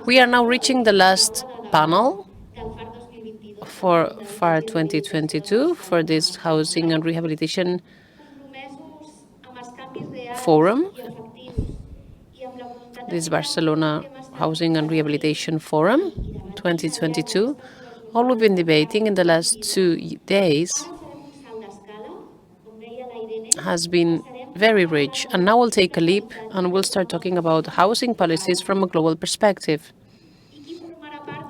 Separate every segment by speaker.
Speaker 1: We are now reaching the last panel for FAR 2022 for this Housing and Rehabilitation Forum, this Barcelona Housing and Rehabilitation Forum 2022. All we've been debating in the last 2 days has been very rich, and now we'll take a leap and we'll start talking about housing policies from a global perspective.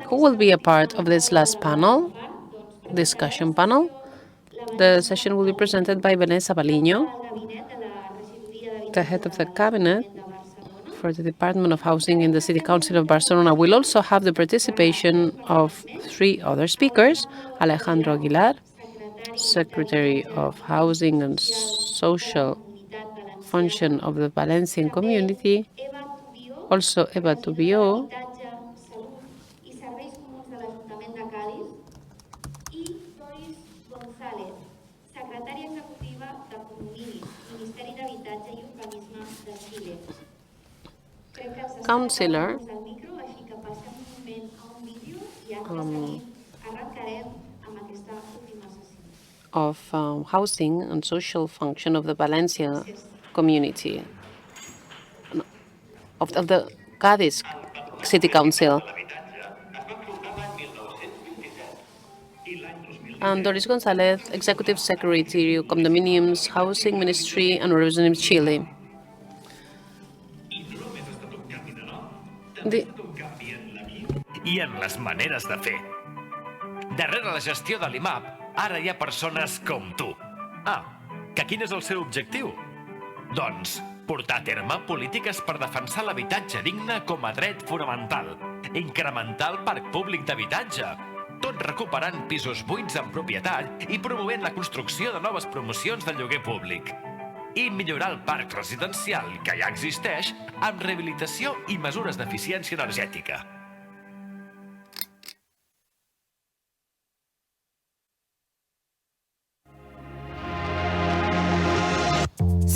Speaker 1: Who will be a part of this last panel, discussion panel? The session will be presented by Vanesa Valiño, the head of the cabinet for the Department of Housing in the City Council of Barcelona. We'll also have the participation of 3 other speakers: Alejandro Aguilar, Secretary of Housing and Social Function of the Valencian Community, also Eva Tubío, Doris González, secretària executiva de Condominis, Ministeri d'Habitatge i Urbanisme de Xile. Crec que Councillor of Housing and Social Function of the Valencia Community, of the Cádiz City Council. And Doris González, Executive Secretary of Condominiums, Housing Ministry and Urbanism Chile.
Speaker 2: I en les maneres de fer. Darrere la gestió de l'IMAP, ara hi ha persones com tu. Que quin és el seu objectiu? Doncs portar a terme polítiques per defensar l'habitatge digne com a dret fonamental, incrementar el parc públic d'habitatge, tot recuperant pisos buits en propietat i promovent la construcció de noves promocions de lloguer públic. I millorar el parc residencial que ja existeix amb rehabilitació i mesures d'eficiència energètica.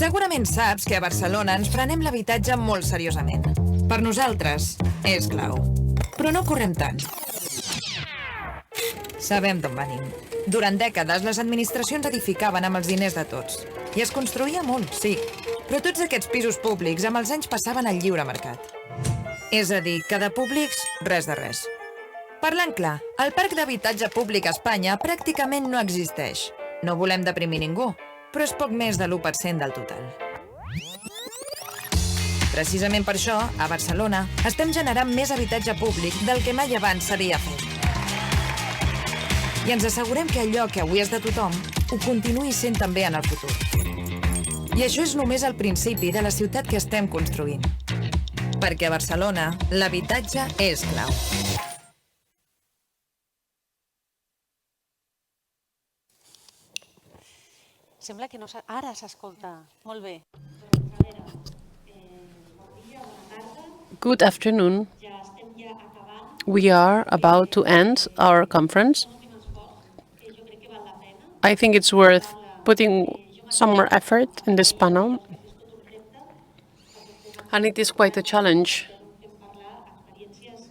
Speaker 3: Segurament saps que a Barcelona ens prenem l'habitatge molt seriosament. Per nosaltres és clau. Però no correm tant. Sabem d'on venim. Durant dècades, les administracions edificaven amb els diners de tots. I es construïa molt, sí. Però tots aquests pisos públics amb els anys passaven al lliure mercat. És a dir, que de públics, res de res. Parlant clar, el parc d'habitatge públic a Espanya pràcticament no existeix. No volem deprimir ningú, però és poc més de l'1% del total. Precisament per això, a Barcelona, estem generant més habitatge públic del que mai abans s'havia fet. I ens assegurem que allò que avui és de tothom ho continuï sent també en el futur. I això és només el principi de la ciutat que estem construint. Perquè a Barcelona l'habitatge és clau.
Speaker 4: Sembla que no ara s'escolta. Molt bé.
Speaker 1: Good afternoon. We are about to end our conference. I think it's worth putting some more effort in this panel. And it is quite a challenge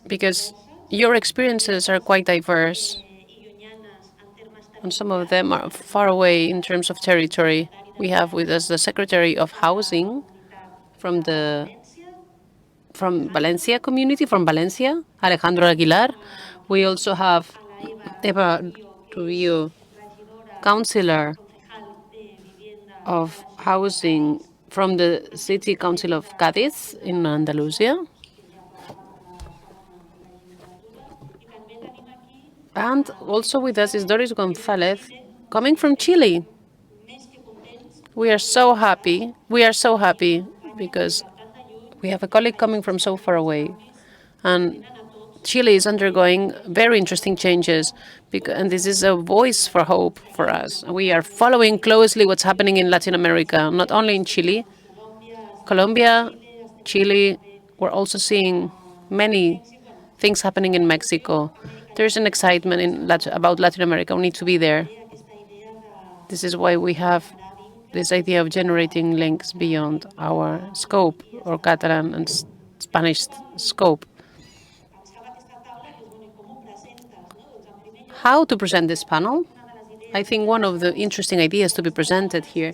Speaker 1: because your experiences are quite diverse. And some of them are far away in terms of territory. We have with us the Secretary of Housing from Valencia community, from Valencia, Alejandro Aguilar. We also have Eva Tubío, Councillor of Housing from the City Council of Cádiz in Andalusia. And also with us is Doris González, coming from Chile. We are so happy. We are so happy because we have a colleague coming from so far away. And Chile is undergoing very interesting changes, and this is a voice for hope for us. We are following closely what's happening in Latin America, not only in Chile, Colombia, Chile. We're also seeing many things happening in Mexico. There's an excitement about Latin America. We need to be there. This is why we have this idea of generating links beyond our scope, or Catalan and Spanish scope. how to present this panel. I think one of the interesting ideas to be presented here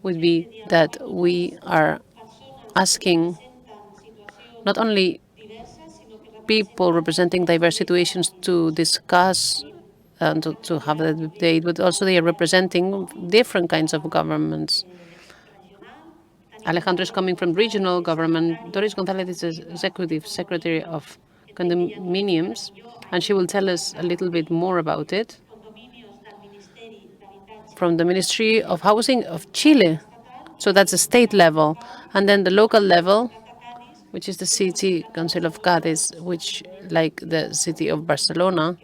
Speaker 1: would be that we are asking not only people representing diverse situations to discuss and to have a debate, but also they are representing different kinds of governments. Alejandro is coming from regional government. Doris González is the executive secretary of condominiums, and she will tell us a little bit more about it from the Ministry of Housing of Chile. So that's the state level. And then the local level, which is the City Council of Cádiz, which, like the city of Barcelona,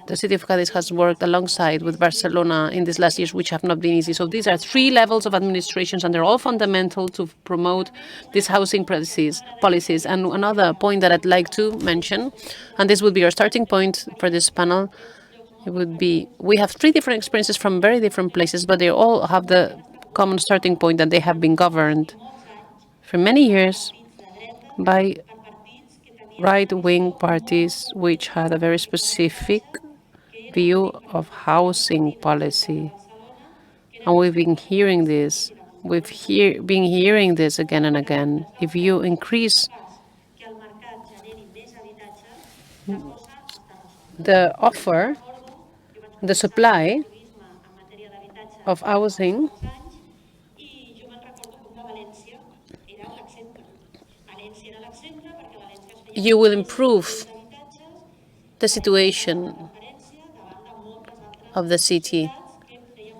Speaker 1: the city of Cádiz has worked alongside with Barcelona in these last years, which have not been easy. So these are three levels of administrations, and they're all fundamental to promote these housing policies. And another point that I'd like to mention, and this would be our starting point for this panel, it would be we have three different experiences from very different places, but they all have the common starting point that they have been governed for many years by right-wing parties which had a very specific view of housing policy. And we've been hearing this. Been hearing this again and again. If you increase the offer, the supply of housing, you will improve the situation of the city.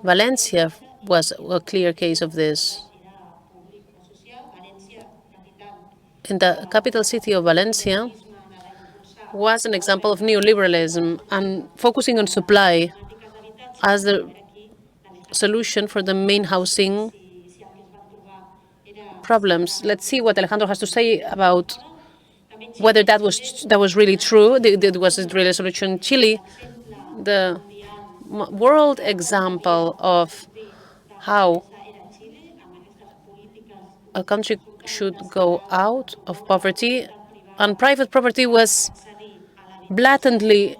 Speaker 1: Valencia was a clear case of this. In the capital city of Valencia was an example of neoliberalism and focusing on supply as the solution for the main housing problems. Let's see what Alejandro has to say about whether that was really true. Was it really a solution? Chile, the world example of how a country should go out of poverty, and private property was blatantly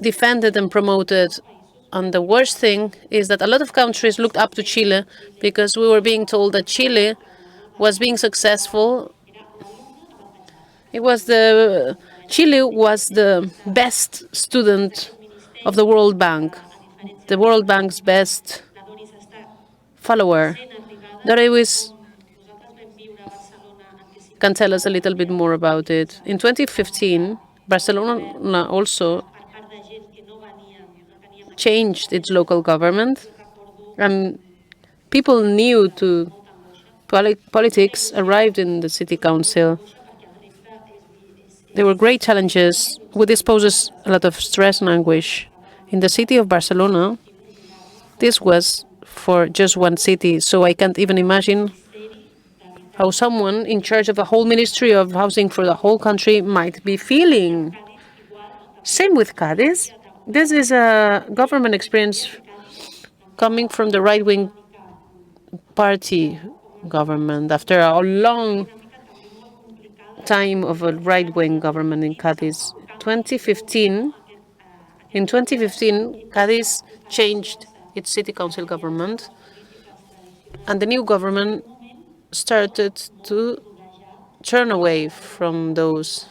Speaker 1: defended and promoted. And the worst thing is that a lot of countries looked up to Chile because we were being told that Chile was being successful. Chile was the best student of the World Bank, the World Bank's best follower. Doris can tell us a little bit more about it. In 2015, Barcelona also changed its local government, and people new to politics arrived in the city council. There were great challenges. This poses a lot of stress and anguish. In the city of Barcelona, this was for just one city, so I can't even imagine how someone in charge of a whole Ministry of Housing for the whole country might be feeling. Same with Cádiz. This is a government experience coming from the right-wing party government after a long time of a right-wing government in Cádiz. In 2015, Cádiz changed its city council government, and the new government started to turn away from those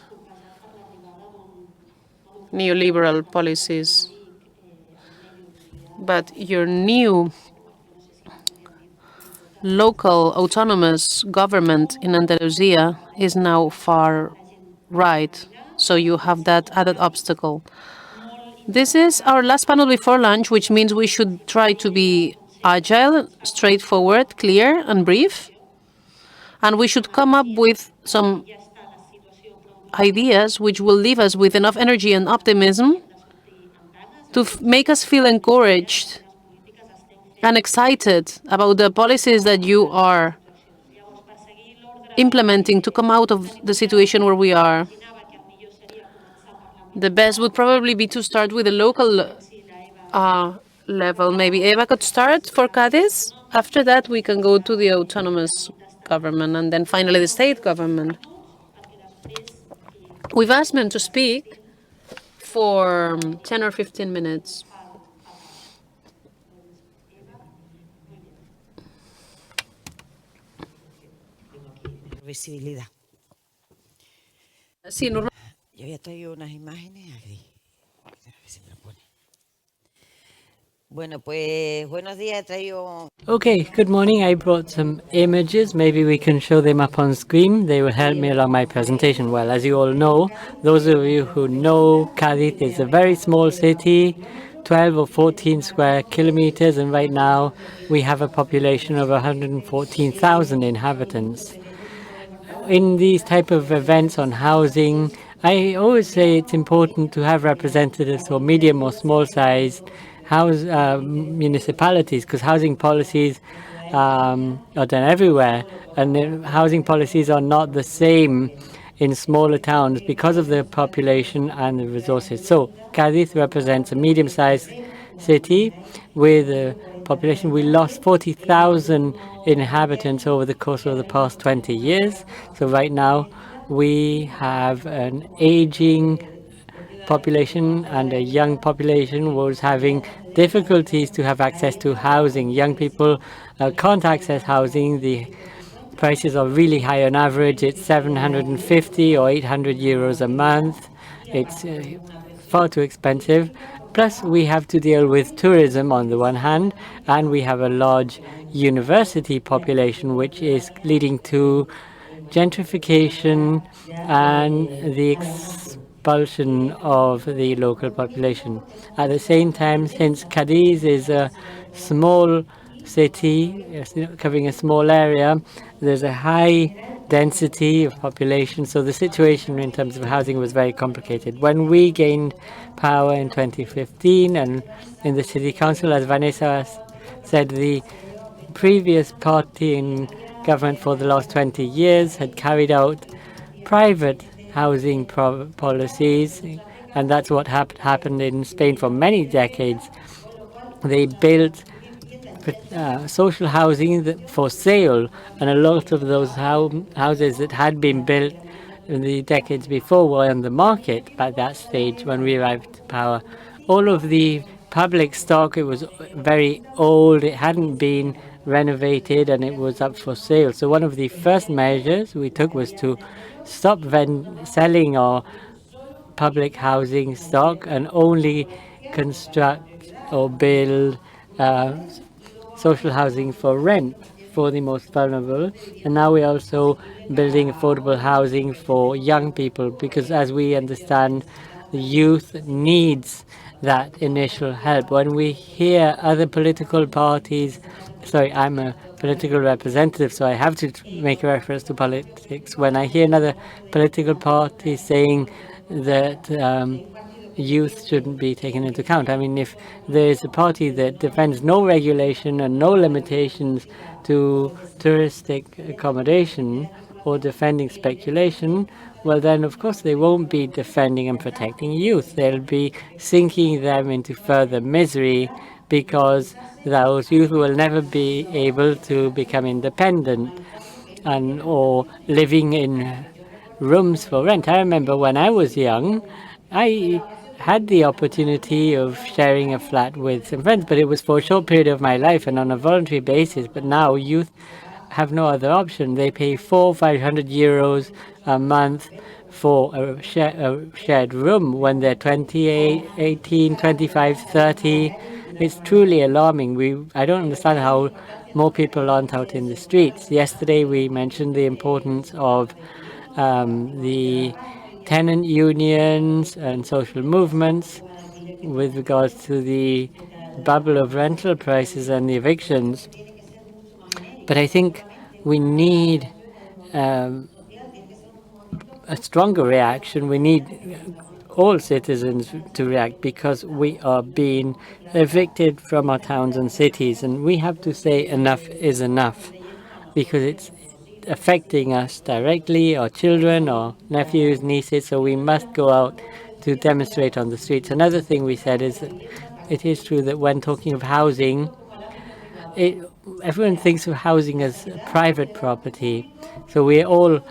Speaker 1: neoliberal policies. But your new local autonomous government in Andalusia is now far right, so you have that added obstacle. This is our last panel before lunch, which means we should try to be agile, straightforward, clear, and brief. And we should come up with some ideas which will leave us with enough energy and optimism to make us feel encouraged and excited about the policies that you are implementing to come out of the situation where we are. The best would probably be to start with the local level. Maybe Eva could start for Cádiz. After that, we can go to the autonomous government and then finally the state government. We've asked them to speak for 10 or 15 minutes.
Speaker 5: Visibilidad.
Speaker 1: Sí, normal.
Speaker 5: Yo ya traigo unas imágenes aquí. A ver si me lo pone. Bueno, pues buenos días, traigo.
Speaker 6: Okay, good morning. I brought some images. Maybe we can show them up on screen. They will help me along my presentation. Well, as you all know, those of you who know, Cádiz is a very small city, 12 or 14 square kilometers, and right now we have a population of 114,000 inhabitants. In these type of events on housing, I always say it's important to have representatives for medium or small sized municipalities, because housing policies are done everywhere, and housing policies are not the same in smaller towns because of the population and the resources. So Cádiz represents a medium-sized city with a population. We lost 40,000 inhabitants over the course of the past 20 years. So right now we have an aging population and a young population was having difficulties to have access to housing. Young people can't access housing. The prices are really high on average. It's 750 or 800 euros a month. It's far too expensive. Plus, we have to deal with tourism on the one hand, and we have a large university population, which is leading to gentrification and the expulsion of the local population. At the same time, since Cadiz is a small city covering a small area, there's a high density of population, so the situation in terms of housing was very complicated. When we gained power in 2015 and in the city council, as Vanessa said, the previous party in government for the last 20 years had carried out private housing policies, and that's what happened in Spain for many decades. They built social housing for sale, and a lot of those houses that had been built in the decades before were on the market at that stage when we arrived to power. All of the public stock, it was very old, it hadn't been renovated, and it was up for sale. So one of the first measures we took was to stop selling our public housing stock and only construct or build social housing for rent for the most vulnerable. And now we're also building affordable housing for young people, because as we understand, the youth needs that initial help. When we hear other political parties, sorry, I'm a political representative, so I have to make a reference to politics. When I hear another political party saying that youth shouldn't be taken into account. I mean, if there is a party that defends no regulation and no limitations to touristic accommodation or defending speculation, well then of course they won't be defending and protecting youth. They'll be sinking them into further misery, because those youth will never be able to become independent or living in rooms for rent. I remember when I was young, I had the opportunity of sharing a flat with some friends, but it was for a short period of my life and on a voluntary basis. But now youth have no other option. They pay 400-500 euros a month for a shared room when they're 28, 18, 25, 30. It's truly alarming. I don't understand how more people aren't out in the streets. Yesterday we mentioned the importance of the tenant unions and social movements with regards to the bubble of rental prices and the evictions. But I think we need a stronger reaction. We need all citizens to react, because we are being evicted from our towns and cities, and we have to say enough is enough, because it's affecting us directly, our children, our nephews, nieces, so we must go out to demonstrate on the streets. Another thing we said is that it is true that when talking of housing, everyone thinks of housing as private property. So we're all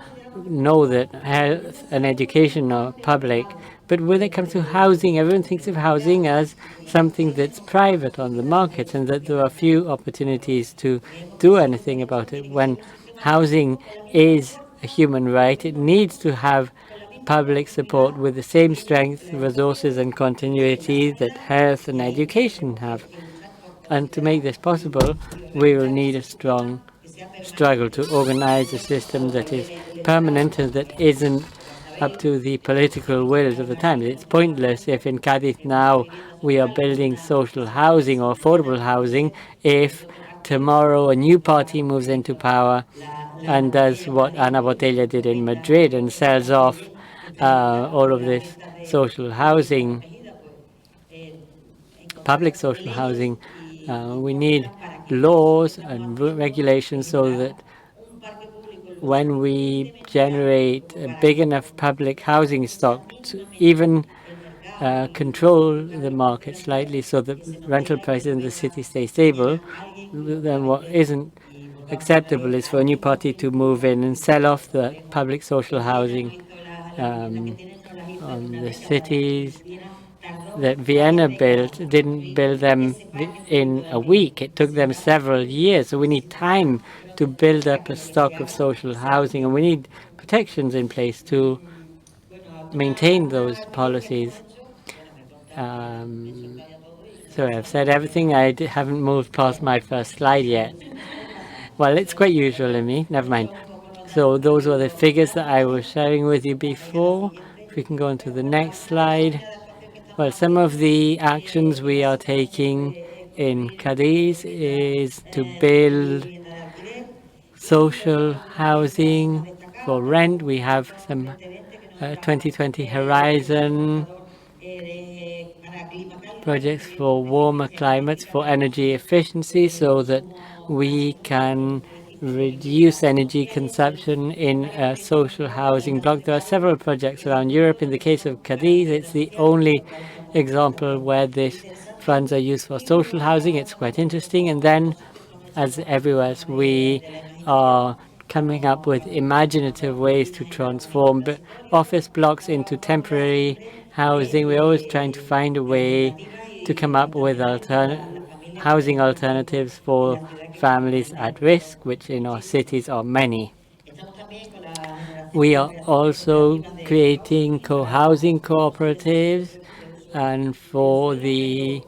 Speaker 6: know that health and education are public, but when it comes to housing, everyone thinks of housing as something that's private on the market and that there are few opportunities to do anything about it. When housing is a human right, it needs to have public support with the same strength, resources and continuity that health and education have. And to make this possible, we will need a strong struggle to organize a system that is permanent and that isn't up to the political wills of the time. It's pointless if in Cadiz now we are building social housing or affordable housing if tomorrow a new party moves into power and does what Ana Botella did in Madrid and sells off all of this social housing, public social housing. We need laws and regulations so that when we generate a big enough public housing stock to even control the market slightly so that rental prices in the city stay stable, then what isn't acceptable is for a new party to move in and sell off the public social housing on the cities that Vienna built. Didn't build them in a week. It took them several years. So we need time to build up a stock of social housing, and we need protections in place to maintain those policies. Sorry, I've said everything. I haven't moved past my first slide yet. Well, it's quite usual in me. Never mind. So those were the figures that I was sharing with you before. If we can go on to the next slide. Well, some of the actions we are taking in Cadiz is to build social housing for rent. We have some 2020 Horizon projects for warmer climates, for energy efficiency, so that we can reduce energy consumption in a social housing block. There are several projects around Europe. In the case of Cadiz, it's the only example where these funds are used for social housing. It's quite interesting. And then, as everywhere else, we are coming up with imaginative ways to transform office blocks into temporary housing. We're always trying to find a way to come up with housing alternatives for families at risk, which in our cities are many. We are also creating co-housing cooperatives and for the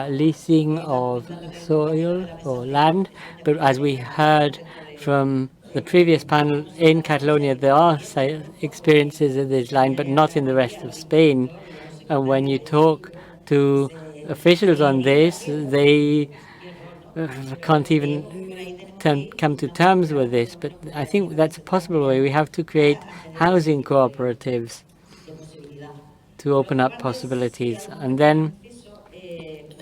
Speaker 6: leasing of soil or land. But as we heard from the previous panel, in Catalonia there are experiences in this line, but not in the rest of Spain. And when you talk to officials on this, they can't even come to terms with this. But I think that's a possible way. We have to create housing cooperatives to open up possibilities. And then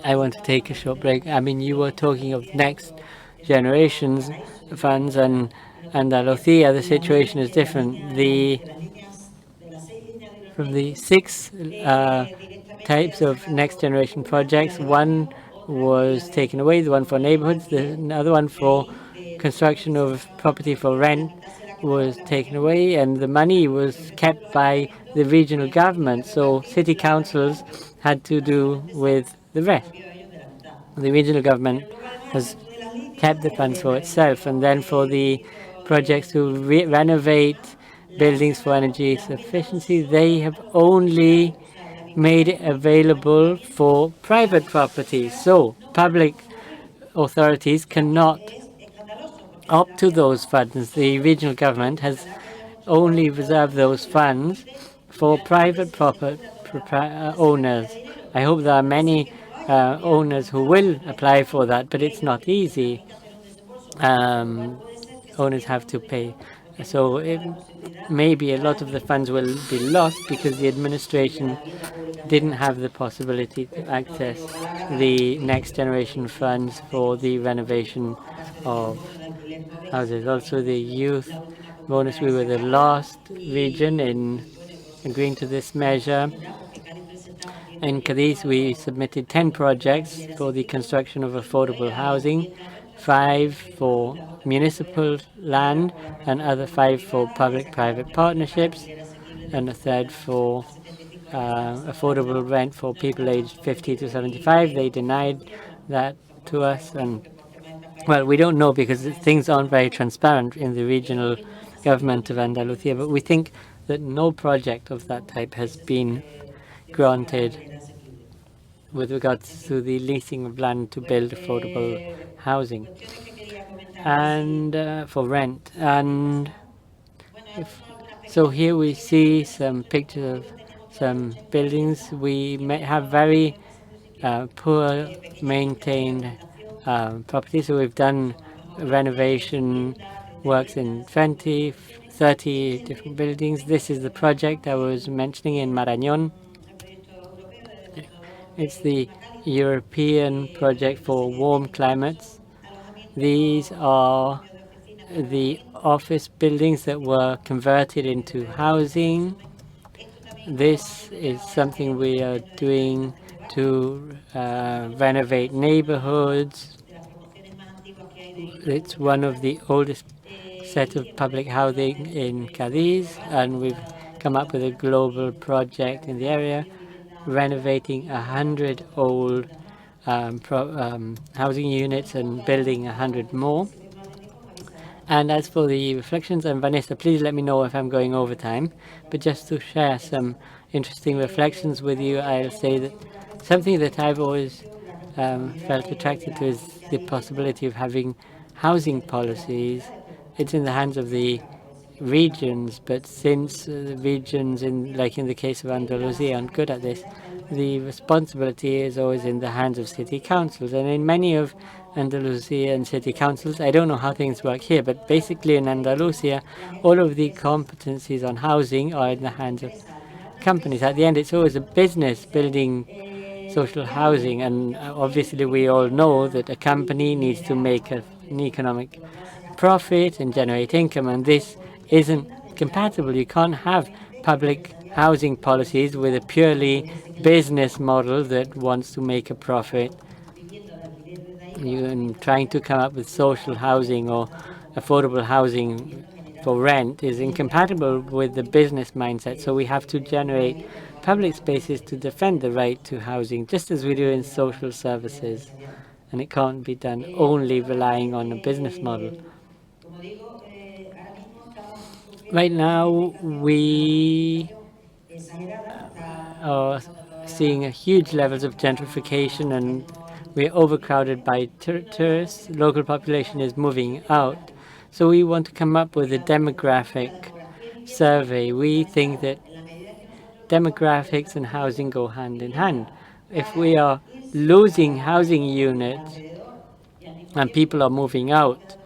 Speaker 6: I want to take a short break. I mean, you were talking of next generations funds, and Andalusia, the situation is different. From the 6 types of next generation projects, one was taken away, the one for neighborhoods, the other one for construction of property for rent was taken away, and the money was kept by the regional government. So city councils had to do with the rest. The regional government has kept the funds for itself, and then for the projects to renovate buildings for energy sufficiency, they have only made it available for private properties. So public authorities cannot opt to those funds. The regional government has only reserved those funds for private owners. I hope there are many owners who will apply for that, but it's not easy. Owners have to pay. So maybe a lot of the funds will be lost because the administration didn't have the possibility to access the next generation funds for the renovation of houses. Also, the youth bonus, we were the last region in agreeing to this measure. In Cadiz, we submitted 10 projects for the construction of affordable housing. 5 for municipal land, another 5 for public-private partnerships, and a third for affordable rent for people aged 50 to 75. They denied that to us, and well, we don't know because things aren't very transparent in the regional government of Andalusia, but we think that no project of that type has been granted with regards to the leasing of land to build affordable housing and for rent. And so here we see some pictures of some buildings. We may have very poor maintained properties. So we've done renovation works in 20, 30 different buildings. This is the project I was mentioning in Marañón. It's the European project for warm climates. These are the office buildings that were converted into housing. This is something we are doing to renovate neighborhoods. It's one of the oldest set of public housing in Cadiz, and we've come up with a global project in the area, renovating 100 old housing units and building 100 more. And as for the reflections, and Vanessa, please let me know if I'm going over time, but just to share some interesting reflections with you, I'll say that something that I've always felt attracted to is the possibility of having housing policies. It's in the hands of the regions, but since the regions, like in the case of Andalusia, aren't good at this, the responsibility is always in the hands of city councils. And in many of Andalusian city councils, I don't know how things work here, but basically in Andalusia, all of the competencies on housing are in the hands of companies. At the end, it's always a business building social housing, and obviously we all know that a company needs to make an economic profit and generate income, and this isn't compatible. You can't have public housing policies with a purely business model that wants to make a profit. You're trying to come up with social housing or affordable housing for rent is incompatible with the business mindset. So we have to generate public spaces to defend the right to housing, just as we do in social services. And it can't be done only relying on a business model. Right now, we are seeing huge levels of gentrification, and we're overcrowded by tourists. Local population is moving out. So we want to come up with a demographic survey. We think that demographics and housing go hand in hand. If we are losing housing units and people are moving out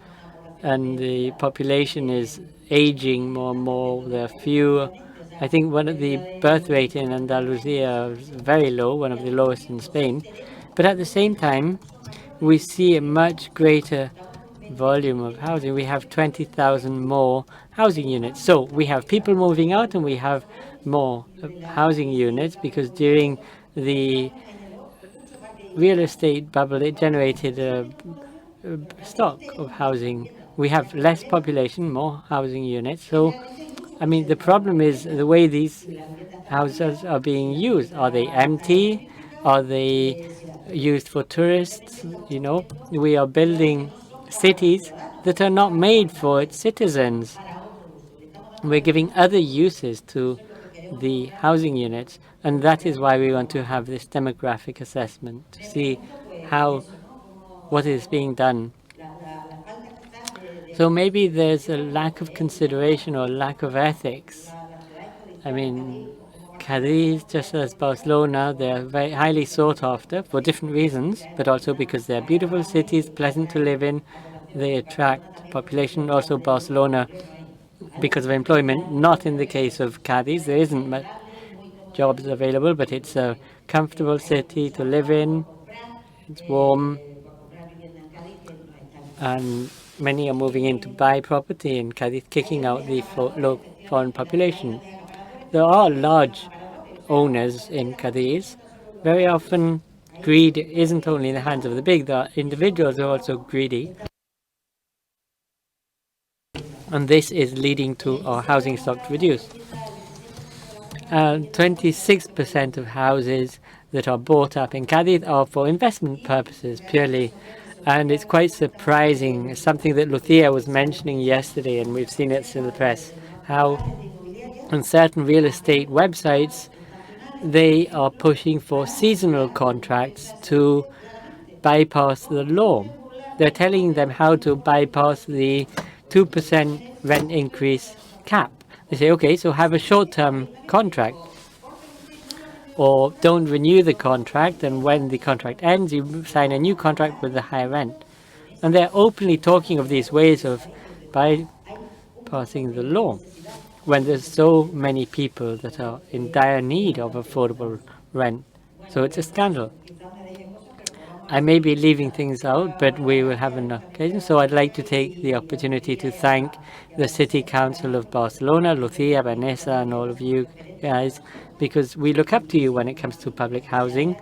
Speaker 6: and the population is aging more and more, there are fewer. I think one of the birth rate in Andalusia is very low, one of the lowest in Spain. But at the same time, we see a much greater volume of housing. We have 20,000 more housing units. So we have people moving out and we have more housing units, because during the real estate bubble, it generated a stock of housing. We have less population, more housing units. So, I mean, the problem is the way these houses are being used. Are they empty? Are they used for tourists? You know, we are building cities that are not made for its citizens. We're giving other uses to the housing units, and that is why we want to have this demographic assessment to see what is being done. So maybe there's a lack of consideration or lack of ethics. I mean, Cadiz, just as Barcelona, they're very highly sought after for different reasons, but also because they're beautiful cities, pleasant to live in. They attract population. Also Barcelona, because of employment, not in the case of Cadiz. There isn't much jobs available, but it's a comfortable city to live in. It's warm, and many are moving in to buy property in Cadiz, kicking out the foreign population. There are large owners in Cadiz. Very often greed isn't only in the hands of the big, the individuals are also greedy. And this is leading to our housing stock to reduce. 26% of houses that are bought up in Cadiz are for investment purposes purely. And it's quite surprising, it's something that Lucia was mentioning yesterday, and we've seen it in the press, how on certain real estate websites they are pushing for seasonal contracts to bypass the law. They're telling them how to bypass the 2% rent increase cap. They say, okay, so have a short-term contract, or don't renew the contract, and when the contract ends, you sign a new contract with a higher rent. And they're openly talking of these ways of bypassing the law when there's so many people that are in dire need of affordable rent. So it's a scandal. I may be leaving things out, but we will have an occasion. So I'd like to take the opportunity to thank the City Council of Barcelona, Lucia, Vanessa, and all of you guys, because we look up to you when it comes to public housing.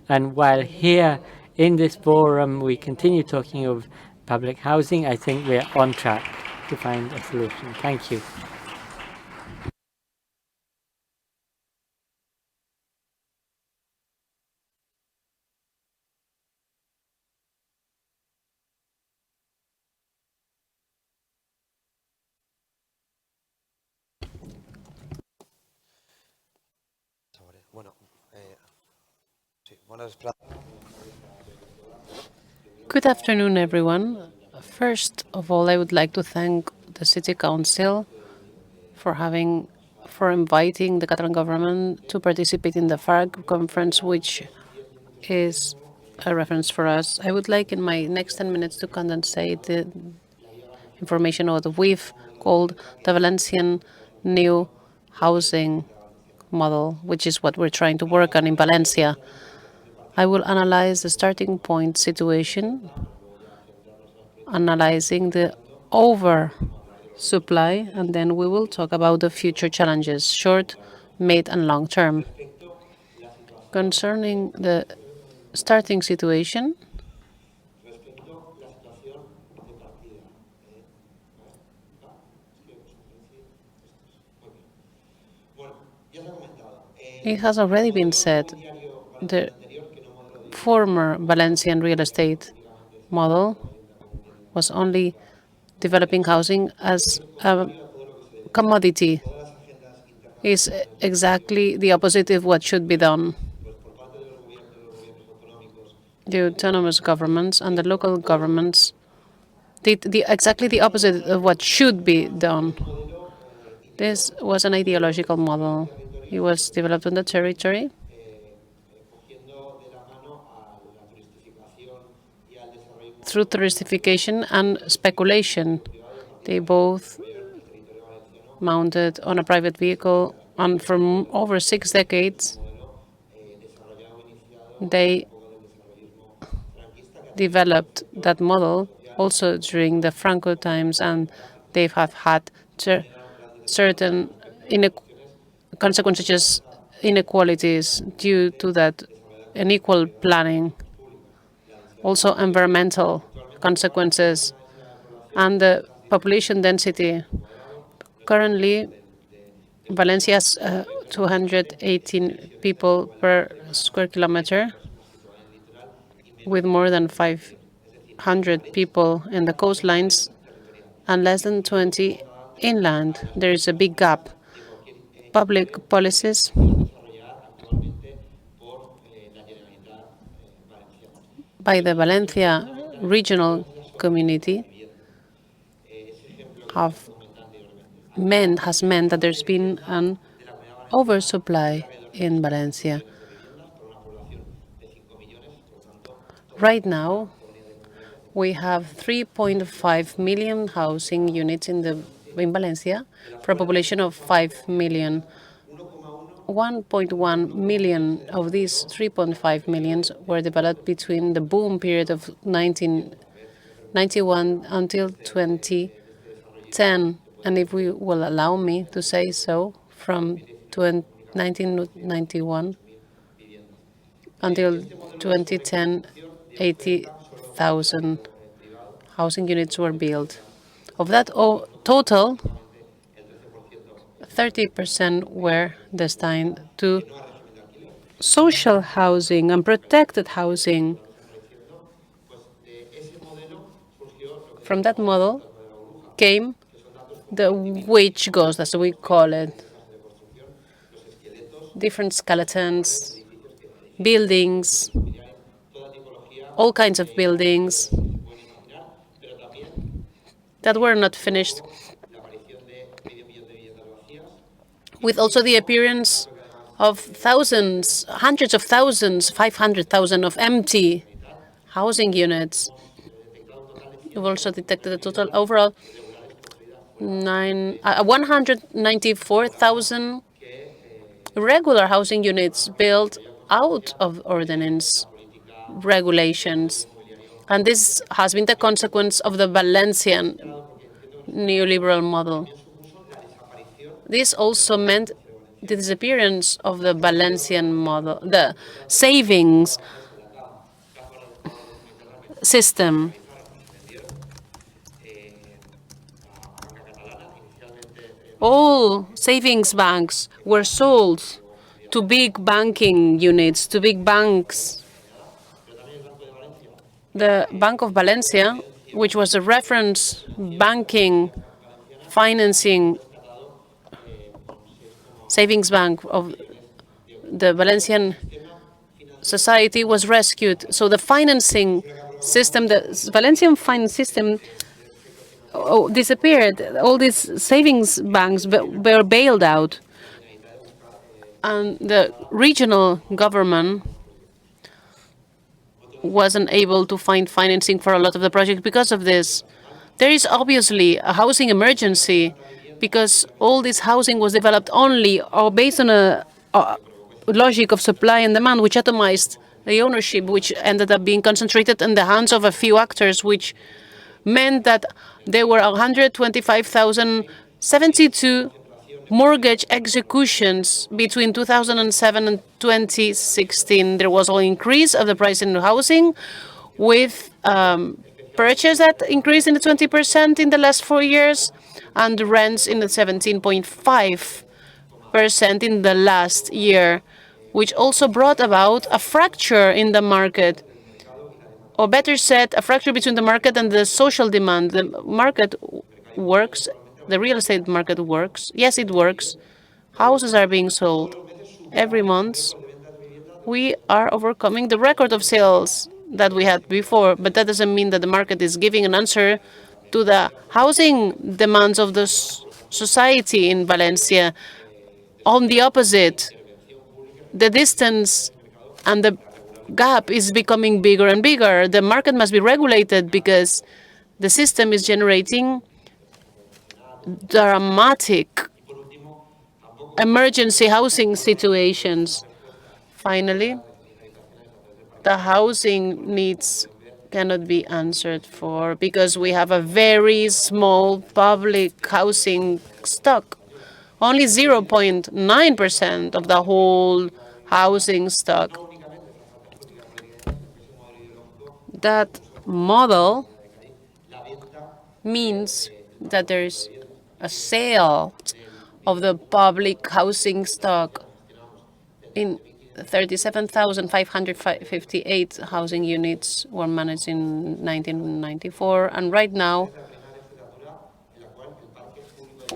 Speaker 6: And while here in this forum we continue talking of public housing, I think we're on track to find a solution. Thank you.
Speaker 1: Good afternoon, everyone. First of all, I would like to thank the City Council for inviting the Catalan government to participate in the FARC conference, which is a reference for us. I would like in my next 10 minutes to condensate the information of what we've called the Valencian new housing model, which is what we're trying to work on in Valencia. I will analyze the starting point situation, analyzing the oversupply, and then we will talk about the future challenges, short, mid, and long term. Concerning the starting situation, it has already been said, the former Valencian real estate model was only developing housing as a commodity. Is exactly the opposite of what should be done. The autonomous governments and the local governments did exactly the opposite of what should be done. This was an ideological model. It was developed on the territory through touristification and speculation. They both mounted on a private vehicle, and for over 6 decades, they developed that model also during the Franco times, and they have had certain consequences, inequalities due to that unequal planning, also environmental consequences, and the population density. Currently, Valencia has 218 people per square kilometer, with more than 500 people in the coastlines and less than 20 inland. There is a big gap. Public policies by the Valencia regional community has meant that there's been an oversupply in Valencia. Right now, we have 3.5 million housing units in Valencia for a population of 5 million. 1.1 million of these 3.5 millions were developed between the boom period of 1991 until 2010. And if we will allow me to say so, from 1991 Until 2010, 80,000 housing units were built. Of that total, 30% were destined to social housing and protected housing. From that model came the witch ghost, as we call it. Different skeletons, buildings, all kinds of buildings that were not finished, with also the appearance of thousands, hundreds of thousands, 500,000 of empty housing units. We've also detected a total overall 194,000 regular housing units built out of ordinance regulations. And this has been the consequence of the Valencian neoliberal model. This also meant the disappearance of the Valencian model, the savings system. All savings banks were sold to big banking units, to big banks. The Bank of Valencia, which was a reference banking, financing savings bank of the Valencian society, was rescued. So the financing system, the Valencian finance system, disappeared. All these savings banks were bailed out. And the regional government wasn't able to find financing for a lot of the projects because of this. There is obviously a housing emergency because all this housing was developed only or based on a logic of supply and demand, which atomized the ownership, which ended up being concentrated in the hands of a few actors, which meant that there were 125,072 mortgage executions between 2007 and 2016. There was an increase of the price in housing with purchase that increased in the 20% in the last 4 years and rents in the 17.5% in the last year, which also brought about a fracture in the market, or better said, a fracture between the market and the social demand. The market works. The real estate market works. Yes, it works. Houses are being sold every month. We are overcoming the record of sales that we had before, but that doesn't mean that the market is giving an answer to the housing demands of the society in Valencia. On the opposite, the distance and the gap is becoming bigger and bigger. The market must be regulated because the system is generating dramatic emergency housing situations. Finally, the housing needs cannot be answered for because we have a very small public housing stock. Only 0.9% of the whole housing stock. That model means that there is a sale of the public housing stock in 37,558 housing units were managed in 1994, and right now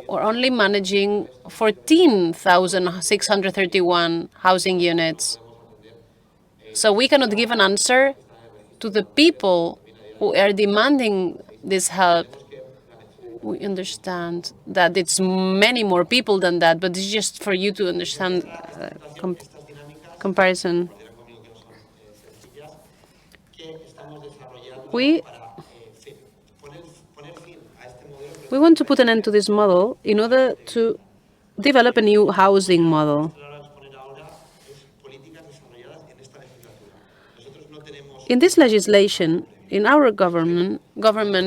Speaker 1: we're only managing 14,631 housing units. So we cannot give an answer to the people who are demanding this help. We understand that it's many more people than that, but it's just for you to understand comparison. We want to put an end to this model in order to develop a new housing model. In this legislation, in our government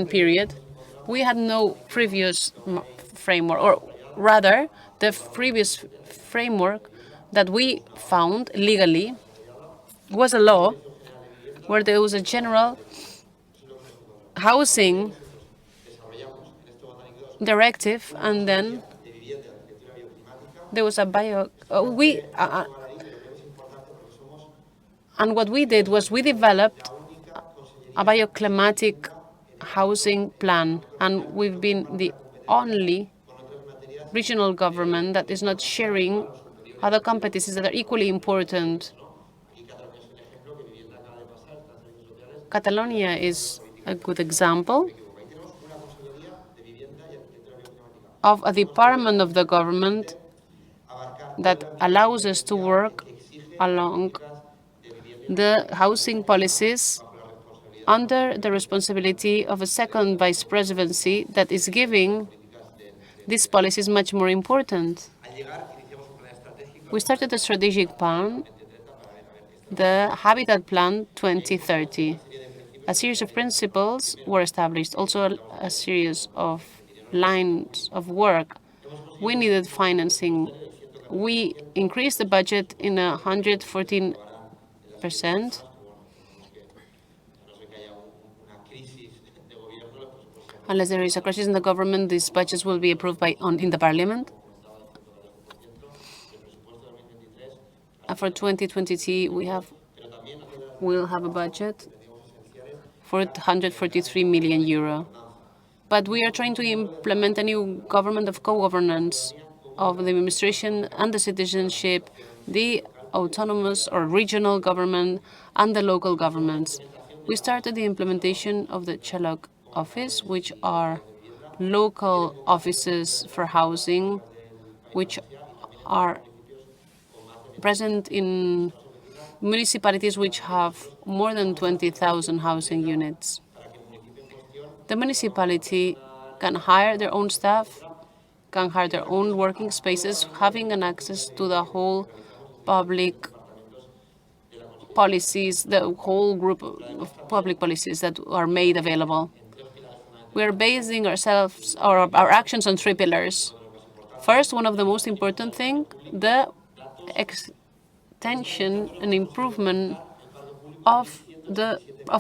Speaker 1: period, we had no previous framework, or rather, the previous framework that we found legally was a law where there was a general housing directive, and then there was a and what we did was we developed a bioclimatic housing plan, and we've been the only regional government that is not sharing other competencies that are equally important. Catalonia is a good example of a department of the government that allows us to work along the housing policies under the responsibility of a second vice presidency that is giving these policies much more important. We started a strategic plan, the Habitat Plan 2030. A series of principles were established, also a series of lines of work. We needed financing. We increased the budget in 114%. Unless there is a crisis in the government, these budgets will be approved in the parliament. For 2023, we'll have a budget for 143 million euro. But we are trying to implement a new government of co-governance of the administration and the citizenship, the autonomous or regional government, and the local governments. We started the implementation of the CHELOC office, which are local offices for housing, which are present in municipalities which have more than 20,000 housing units. The municipality can hire their own staff, can hire their own working spaces, having an access to the whole public policies, the whole group of public policies that are made available. We are basing ourselves, our actions on 3 pillars. First, one of the most important things, the extension and improvement of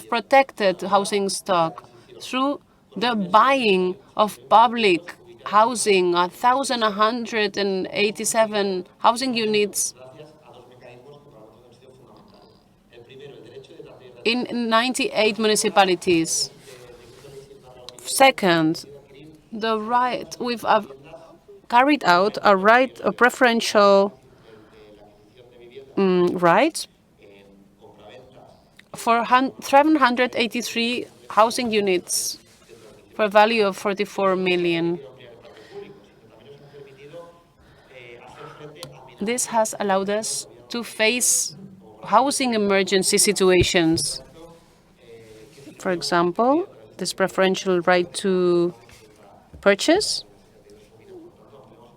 Speaker 1: protected housing stock through the buying of public housing, 1,187 housing units in 98 municipalities. Second, the right, we've carried out a preferential right for 783 housing units for a value of 44 million. This has allowed us to face housing emergency situations. For example, this preferential right to purchase,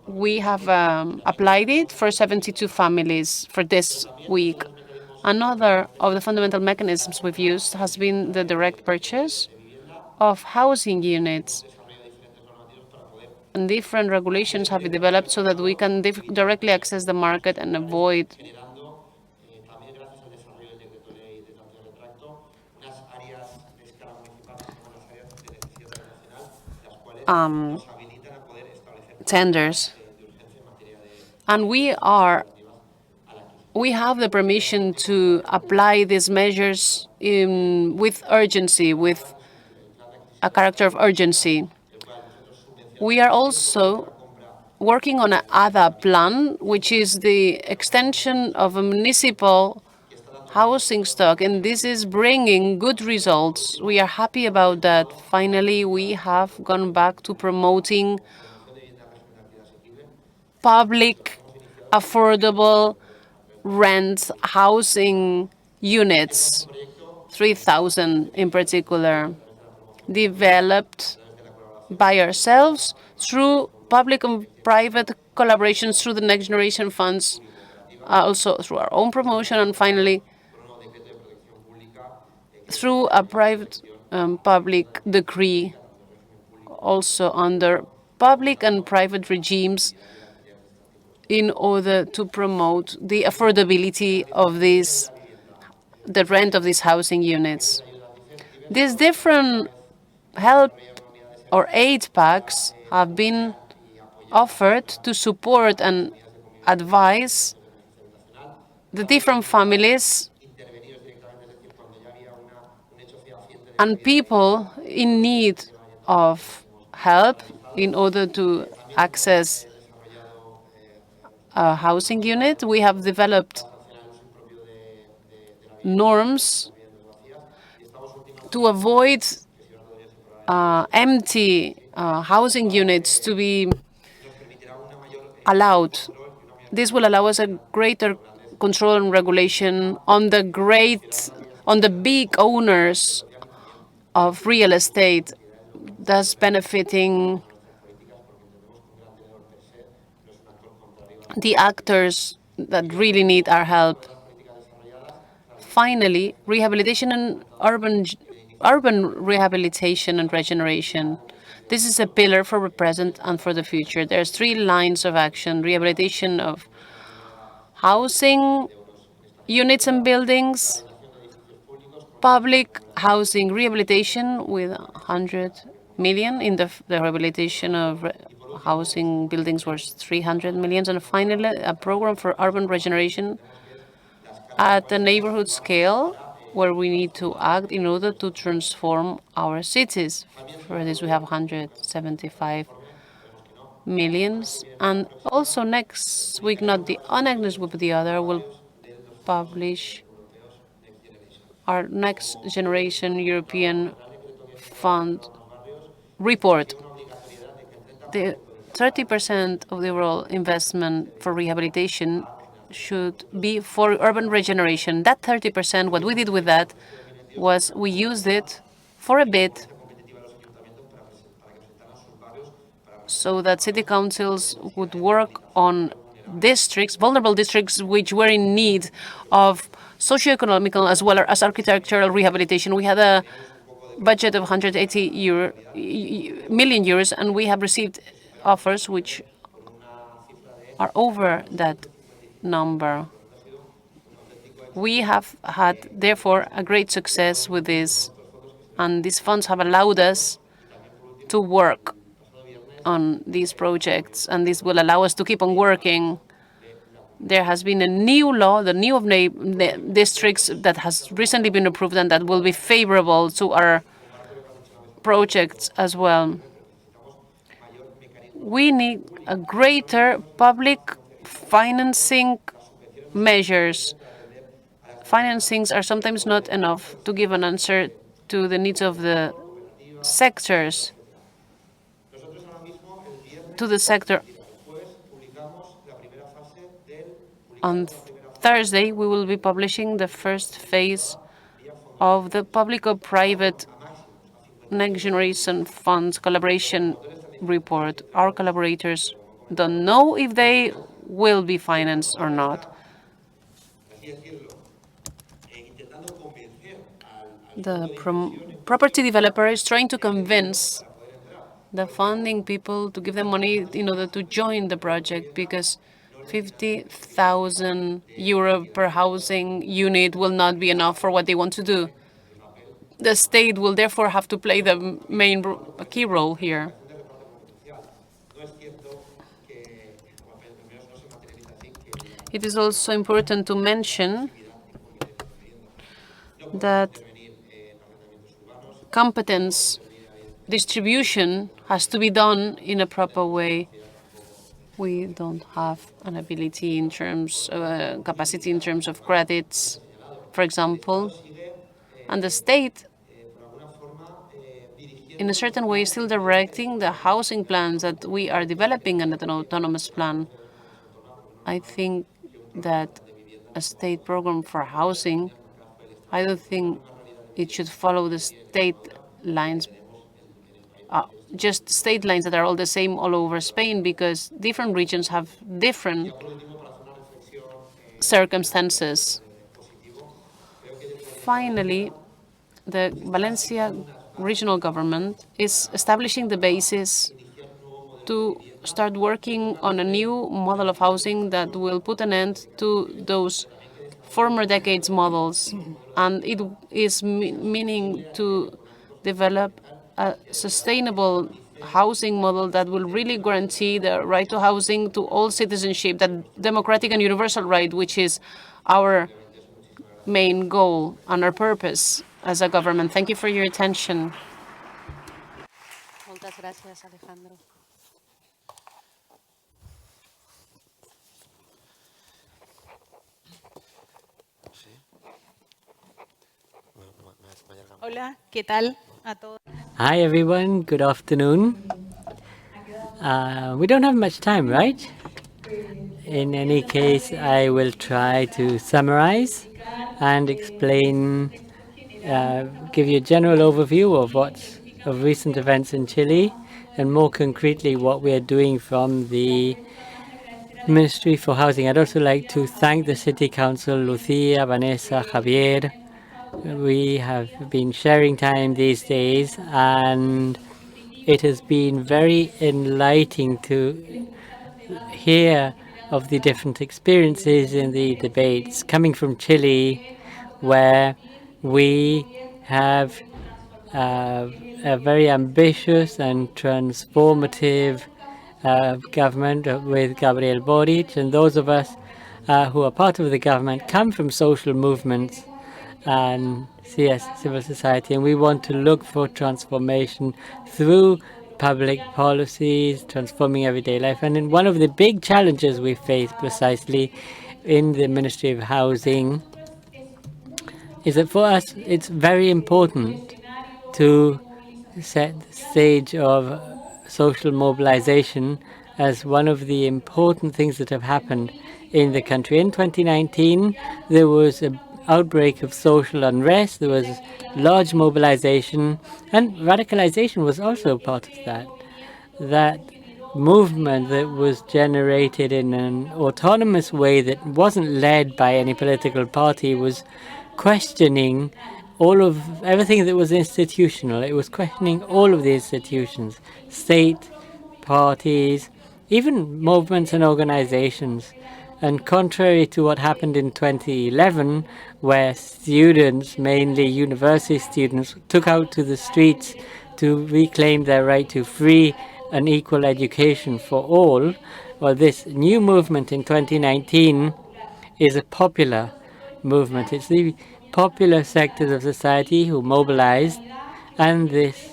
Speaker 1: we have applied it for 72 families for this week. Another of the fundamental mechanisms we've used has been the direct purchase of housing units. And different regulations have been developed so that we can directly access the market and avoid tenders. And we have the permission to apply these measures with urgency, with a character of urgency. We are also working on an ADA plan, which is the extension of a municipal housing stock, and this is bringing good results. We are happy about that. Finally, we have gone back to promoting public, affordable rent housing units, 3,000 in particular, developed by ourselves through public and private collaborations through the Next Generation funds, also through our own promotion, and finally through a private public decree, also under public and private regimes, in order to promote the affordability of these the rent of these housing units. These different help or aid packs have been offered to support and advise the different families and people in need of help in order to access a housing unit. We have developed norms to avoid empty housing units to be allowed. This will allow us a greater control and regulation on the big owners of real estate, thus benefiting the actors that really need our help. Finally, rehabilitation and urban rehabilitation and regeneration. This is a pillar for the present and for the future. There's 3 lines of action: rehabilitation of housing units and buildings, public housing rehabilitation with 100 million. In the rehabilitation of housing buildings was 300 million. And finally, a program for urban regeneration at the neighborhood scale, where we need to act in order to transform our cities. For this, we have 175 millions. And also next week, not the next week, but the other, will publish our next generation European Fund report. The 30% of the overall investment for rehabilitation should be for urban regeneration. That 30%, what we did with that was we used it for a bit so that city councils would work on districts, vulnerable districts, which were in need of socioeconomical as well as architectural rehabilitation. We had a budget of 180 million euros, and we have received offers which are over that number. We have had, therefore, a great success with this, and these funds have allowed us to work on these projects, and this will allow us to keep on working. There has been a new law, the new of the districts, that has recently been approved and that will be favorable to our projects as well. We need a greater public financing measures. Financings are sometimes not enough to give an answer to the needs of the sectors, to the sector. On Thursday, we will be publishing the first phase of the public-private Next Generation Funds collaboration report. Our collaborators don't know if they will be financed or not. The property developer is trying to convince the funding people to give them money in order to join the project, because 50,000 euro per housing unit will not be enough for what they want to do. The state will therefore have to play the key role here. It is also important to mention that competence distribution has to be done in a proper way. We don't have an ability in terms of capacity in terms of credits, for example, and the state, in a certain way, is still directing the housing plans that we are developing under an autonomous plan. I think that a state program for housing, I don't think it should follow the state lines, just state lines that are all the same all over Spain, because different regions have different circumstances. Finally, the Valencia regional government is establishing the basis to start working on a new model of housing that will put an end to those former decades models, and it is meaning to develop a sustainable housing model that will really guarantee the right to housing to all citizenship, that democratic and universal right, which is our main goal and our purpose as a government. Thank you for your attention.
Speaker 4: Moltes gràcies, Alejandro.
Speaker 7: Hola, ¿qué tal a todos?
Speaker 6: Hi everyone, good afternoon. We don't have much time, right? In any case, I will try to summarize and explain, give you a general overview of recent events in Chile, and more concretely what we are doing from the Ministry for Housing. I'd also like to thank the City Council, Lucia, Vanessa, Javier. We have been sharing time these days, and it has been very enlightening to hear of the different experiences in the debates coming from Chile, where we have a very ambitious and transformative government with Gabriel Boric, and those of us who are part of the government come from social movements and civil society, and we want to look for transformation through public policies, transforming everyday life. And one of the big challenges we face precisely in the Ministry of Housing is that for us it's very important to set the stage of social mobilization as one of the important things that have happened in the country. In 2019, there was an outbreak of social unrest, there was large mobilization, and radicalization was also part of that. That movement that was generated in an autonomous way that wasn't led by any political party was questioning everything that was institutional. It was questioning all of the institutions, state, parties, even movements and organizations. And contrary to what happened in 2011, where students, mainly university students, took out to the streets to reclaim their right to free and equal education for all, well, this new movement in 2019 is a popular movement. It's the popular sectors of society who mobilized, and this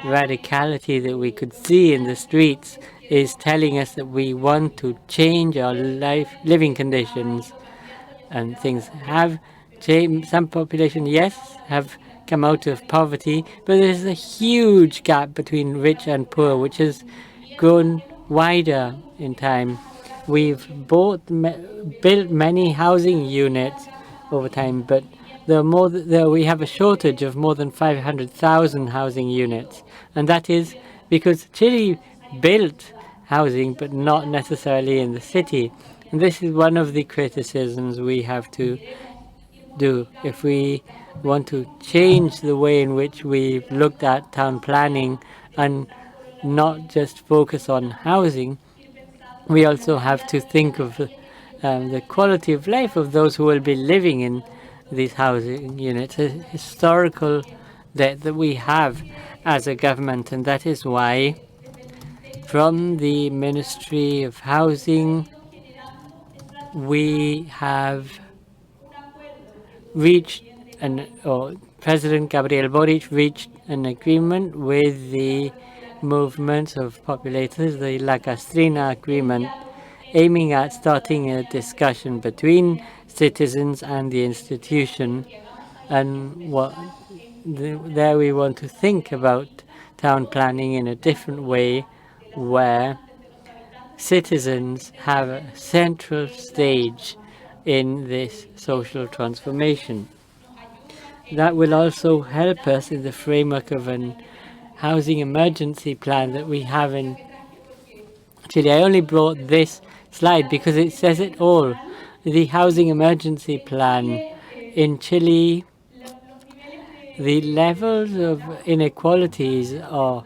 Speaker 6: radicality that we could see in the streets is telling us that we want to change our living conditions, and things have changed. Some population, yes, have come out of poverty, but there's a huge gap between rich and poor, which has grown wider in time. We've built many housing units over time, but we have a shortage of more than 500,000 housing units, and that is because Chile built housing, but not necessarily in the city. And this is one of the criticisms we have to do if we want to change the way in which we've looked at town planning and not just focus on housing. We also have to think of the quality of life of those who will be living in these housing units, a historical debt that we have as a government, and that is why from the Ministry of Housing we have reached President Gabriel Boric reached an agreement with the movements of populators, the La Castrina Agreement, aiming at starting a discussion between citizens and the institution, and there we want to think about town planning in a different way, where citizens have a central stage in this social transformation. That will also help us in the framework of an housing emergency plan that we have in Chile. I only brought this slide because it says it all. The housing emergency plan in Chile, the levels of inequalities are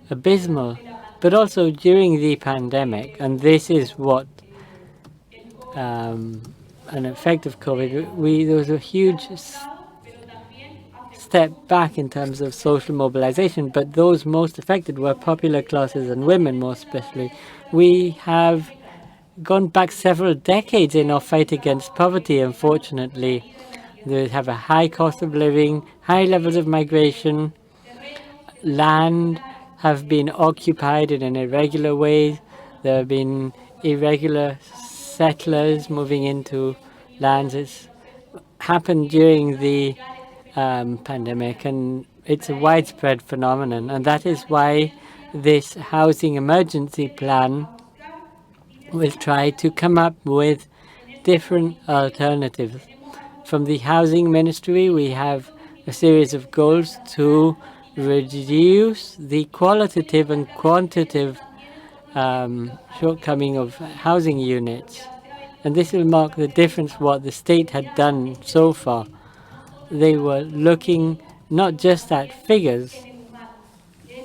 Speaker 6: abysmal, but also during the pandemic, and this is what an effect of COVID, there was a huge step back in terms of social mobilization, but those most affected were popular classes and women, more especially. We have gone back several decades in our fight against poverty, unfortunately. They have a high cost of living, high levels of migration, land have been occupied in an irregular way. There have been irregular settlers moving into lands. It's happened during the pandemic, and it's a widespread phenomenon. And that is why this housing emergency plan will try to come up with different alternatives. From the housing ministry, we have a series of goals to reduce the qualitative and quantitative shortcoming of housing units. And this will mark the difference what the state had done so far. They were looking not just at figures.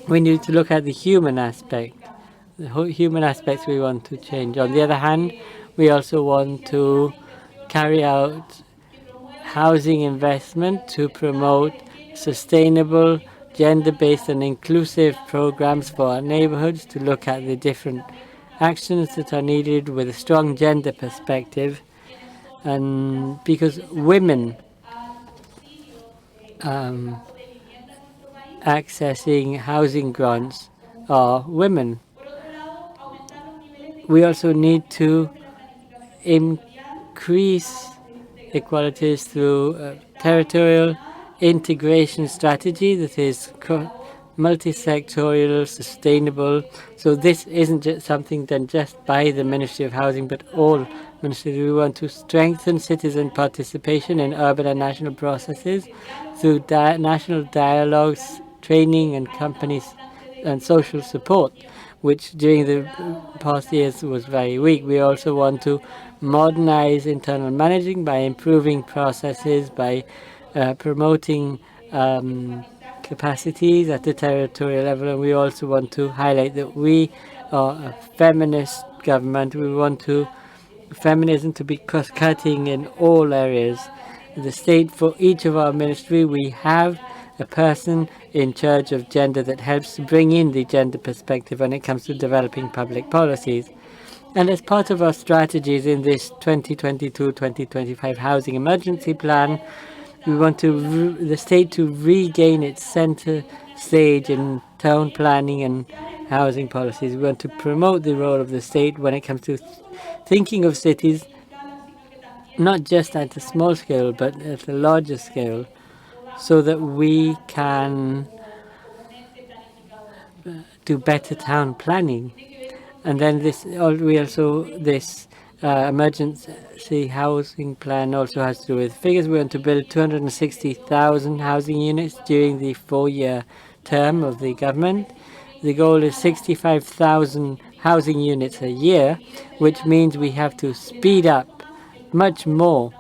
Speaker 6: We need to look at the human aspect. The human aspects we want to change. On the other hand, we also want to carry out housing investment to promote sustainable, gender-based and inclusive programs for our neighborhoods, to look at the different actions that are needed with a strong gender perspective. And because women accessing housing grants are women, we also need to increase equalities through a territorial integration strategy that is multi-sectorial, sustainable. So this isn't just something done just by the Ministry of Housing, but all ministries. We want to strengthen citizen participation in urban and national processes through national dialogues, training and companies and social support, which during the past years was very weak. We also want to modernize internal managing by improving processes, by promoting capacities at the territorial level. And we also want to highlight that we are a feminist government. We want feminism to be cross-cutting in all areas. The state, for each of our ministry, we have a person in charge of gender that helps to bring in the gender perspective when it comes to developing public policies. And as part of our strategies in this 2022-2025 housing emergency plan, we want the state to regain its center stage in town planning and housing policies. We want to promote the role of the state when it comes to thinking of cities not just at a small scale but at a larger scale, so that we can do better town planning. And then this emergency housing plan also has to do with figures. We want to build 260,000 housing units during the 4-year term of the government. The goal is 65,000 housing units a year, which means we have to speed up much more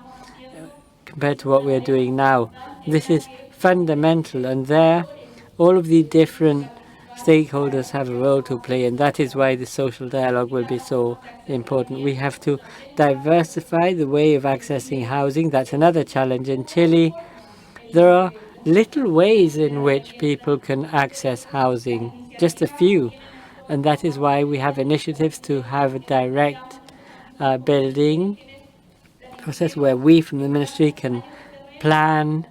Speaker 6: compared to what we're doing now. This is fundamental, and there all of the different stakeholders have a role to play, and that is why the social dialogue will be so important. We have to diversify the way of accessing housing. That's another challenge. In Chile, there are little ways in which people can access housing, just a few, and that is why we have initiatives to have a direct building process where we from the ministry can plan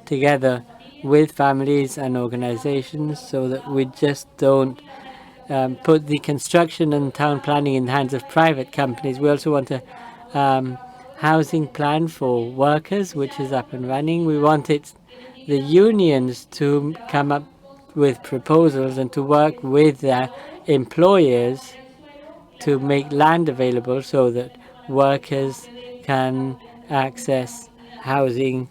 Speaker 6: together with families and organizations, so that we just don't put the construction and town planning in the hands of private companies. We also want a housing plan for workers, which is up and running. We want the unions to come up with proposals and to work with their employers to make land available so that workers can access housing,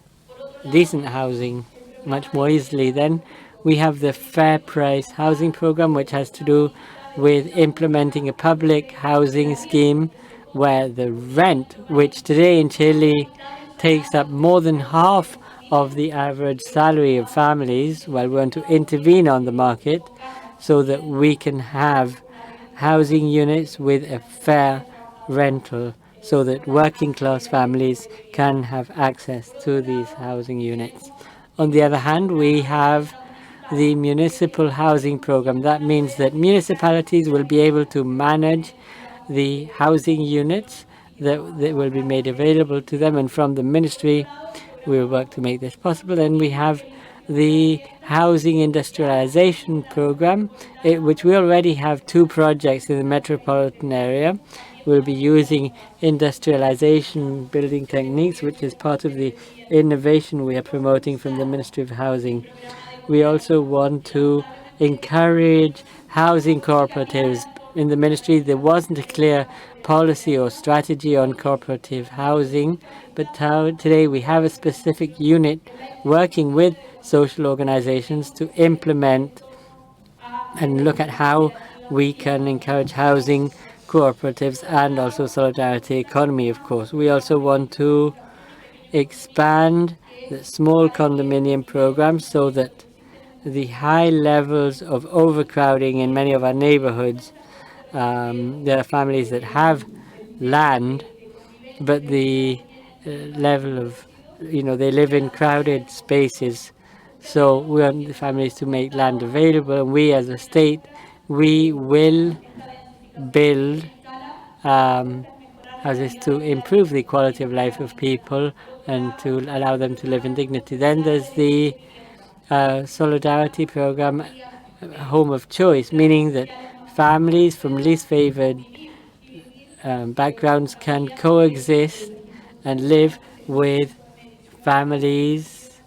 Speaker 6: decent housing, much more easily. Then we have the Fair Price Housing Program, which has to do with implementing a public housing scheme where the rent, which today in Chile takes up more than half of the average salary of families, well, we want to intervene on the market so that we can have housing units with a fair rental so that working class families can have access to these housing units. On the other hand, we have the municipal housing program. That means that municipalities will be able to manage the housing units that will be made available to them, and from the ministry we will work to make this possible. Then we have the housing industrialization program, which we already have 2 projects in the metropolitan area. We'll be using industrialization building techniques, which is part of the innovation we are promoting from the Ministry of Housing. We also want to encourage housing cooperatives. In the ministry, there wasn't a clear policy or strategy on cooperative housing, but today we have a specific unit working with social organizations to implement and look at how we can encourage housing cooperatives and also solidarity economy, of course. We also want to expand the small condominium programs so that the high levels of overcrowding in many of our neighborhoods, there are families that have land, but the level of, they live in crowded spaces. So we want the families to make land available, and we as a state, we will build houses to improve the quality of life of people and to allow them to live in dignity. Then there's the solidarity program, home of choice, meaning that families from least favored backgrounds can coexist and live with families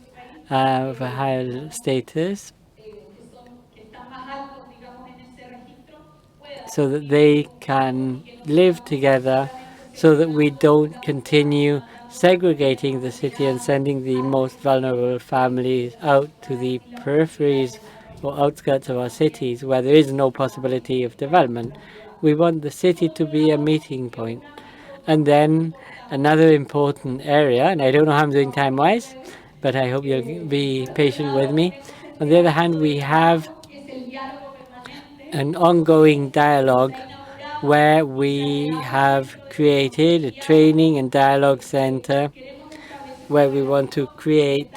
Speaker 6: of a higher status, so that they can live together, so that we don't continue segregating the city and sending the most vulnerable families out to the peripheries or outskirts of our cities where there is no possibility of development. We want the city to be a meeting point. And then another important area, and I don't know how I'm doing time-wise, but I hope you'll be patient with me. On the other hand, we have an ongoing dialogue where we have created a training and dialogue center where we want to create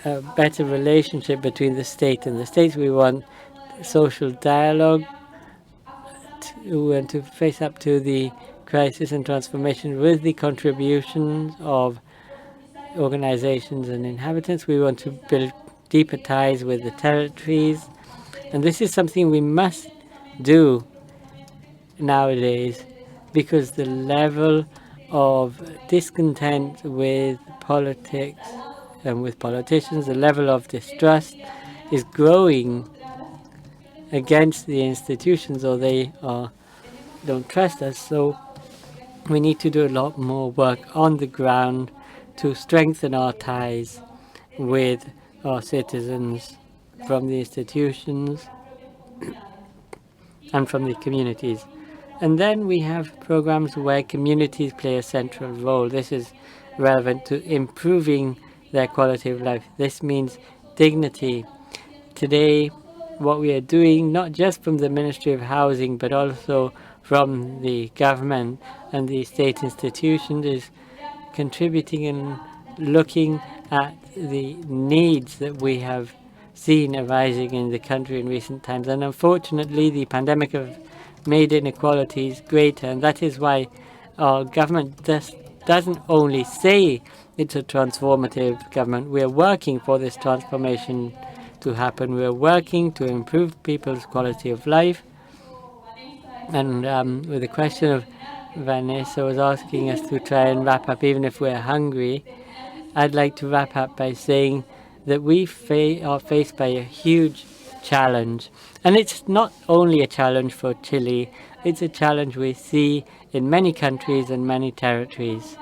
Speaker 6: a better relationship between the state and the states. We want social dialogue. We want to face up to the crisis and transformation with the contributions of organizations and inhabitants. We want to build deeper ties with the territories. And this is something we must do nowadays, because the level of discontent with politics and with politicians, the level of distrust is growing against the institutions, or they don't trust us. So we need to do a lot more work on the ground to strengthen our ties with our citizens from the institutions and from the communities. And then we have programs where communities play a central role. This is relevant to improving their quality of life. This means dignity. Today, what we are doing, not just from the Ministry of Housing, but also from the government and the state institutions, is contributing and looking at the needs that we have seen arising in the country in recent times. And unfortunately, the pandemic has made inequalities greater, and that is why our government doesn't only say it's a transformative government. We are working for this transformation to happen. We are working to improve people's quality of life. And with the question of Vanessa was asking us to try and wrap up, even if we're hungry, I'd like to wrap up by saying that we are faced by a huge challenge. And it's not only a challenge for Chile, it's a challenge we see in many countries and many territories.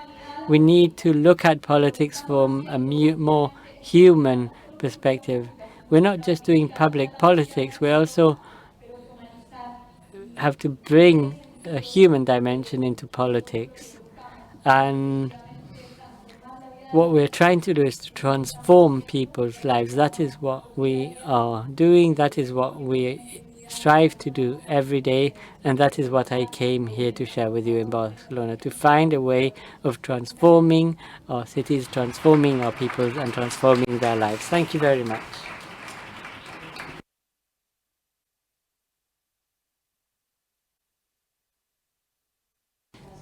Speaker 6: We need to look at politics from a more human perspective. We're not just doing public politics, we also have to bring a human dimension into politics. And what we're trying to do is to transform people's lives. That is what we are doing. That is what we strive to do every day, and that is what I came here to share with you in Barcelona, to find a way of transforming our cities, transforming our peoples, and transforming their lives. Thank you very much.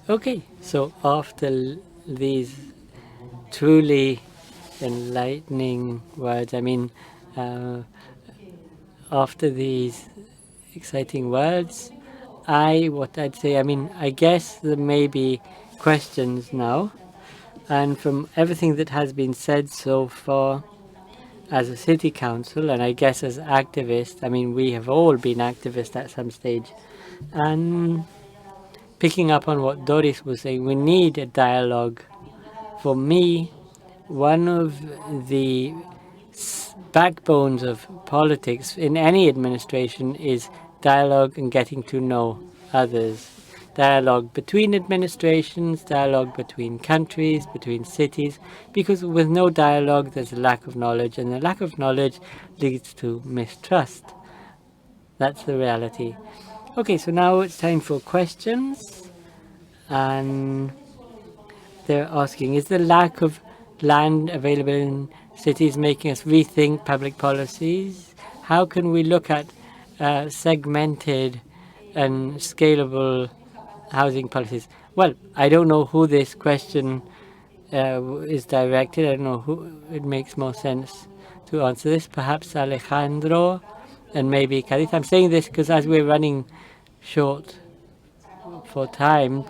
Speaker 6: Okay, so after these truly enlightening words, I mean, after these exciting words, what I'd say, I mean, I guess there may be questions now, and from everything that has been said so far, as a city council, and I guess as activists, I mean, we have all been activists at some stage, and picking up on what Doris was saying, we need a dialogue. For me, one of the backbones of politics in any administration is dialogue and getting to know others. Dialogue between administrations, dialogue between countries, between cities, because with no dialogue there's a lack of knowledge, and the lack of knowledge leads to mistrust. That's the reality. Okay, so now it's time for questions, and they're asking, is the lack of land available in cities making us rethink public policies? How can we look at segmented and scalable housing policies? Well, I don't know who this question is directed. I don't know who it makes more sense to answer this. Perhaps Alejandro and maybe Cadiz. I'm saying this because as we're running short for time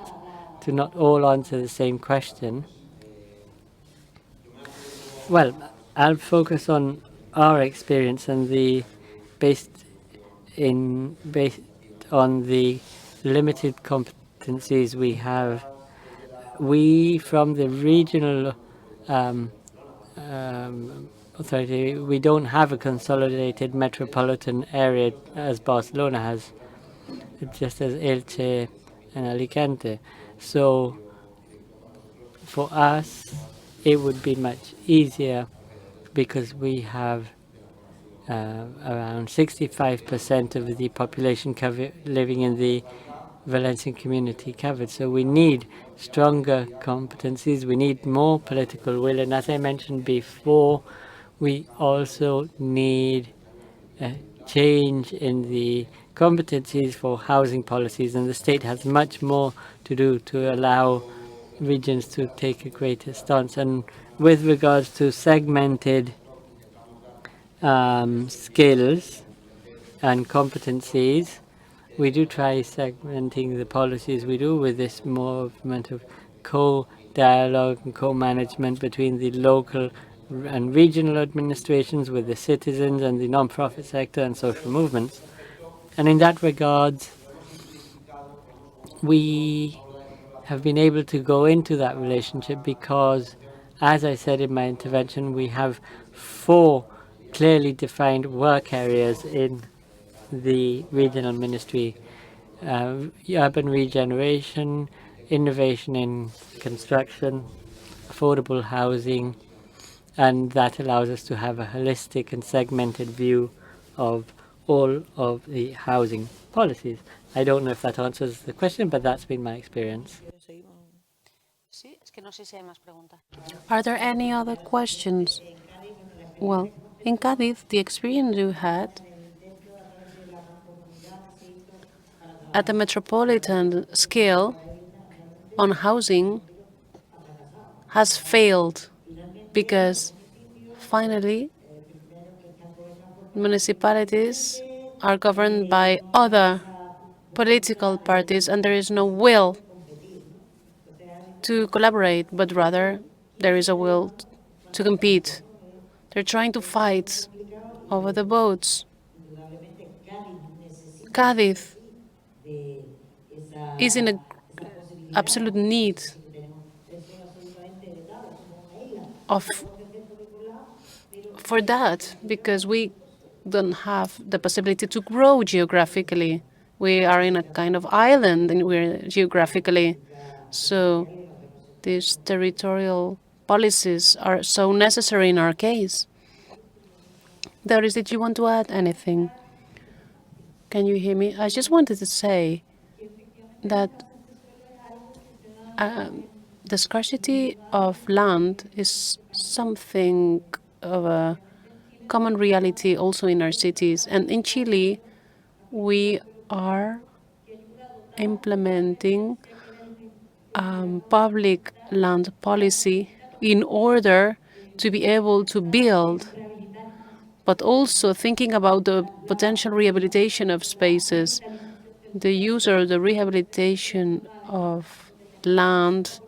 Speaker 6: to not all answer the same question. Well, I'll focus on our experience and based on the limited competencies we have. We from the regional authority, we don't have a consolidated metropolitan area as Barcelona has, just as Elche and Alicante. So for us, it would be much easier because we have around 65% of the population living in the Valencian community covered. So we need stronger competencies, we need more political will, and as I mentioned before, we also need a change in the competencies for housing policies, and the state has much more to do to allow regions to take a greater stance. And with regards to segmented skills and competencies, we do try segmenting the policies we do with this movement of co-dialogue and co-management between the local and regional administrations with the citizens and the non-profit sector and social movements. And in that regard, we have been able to go into that relationship because, as I said in my intervention, we have 4 clearly defined work areas in the regional ministry: urban regeneration, innovation in construction, affordable housing, and that allows us to have a holistic and segmented view of all of the housing policies. I don't know if that answers the question, but that's been my experience.
Speaker 4: Sí, es que no sé si hay más preguntas.
Speaker 1: Are there any other questions? Well, in Cádiz, the experience you had at the metropolitan scale on housing has failed because finally municipalities are governed by other political parties and there is no will to collaborate, but rather there is a will to compete. They're trying to fight over the votes. Cádiz is in a absolute need of for that because we don't have the possibility to grow geographically. We are in a kind of island and we're geographically. So these territorial policies are so necessary in our case. Doris, did you want to add anything? Can you hear me? I just wanted to say that the scarcity of land is something of a common reality also in our cities. And in Chile, we are implementing public land policy in order to be able to build, but also thinking about the potential rehabilitation of spaces, the use or the rehabilitation of land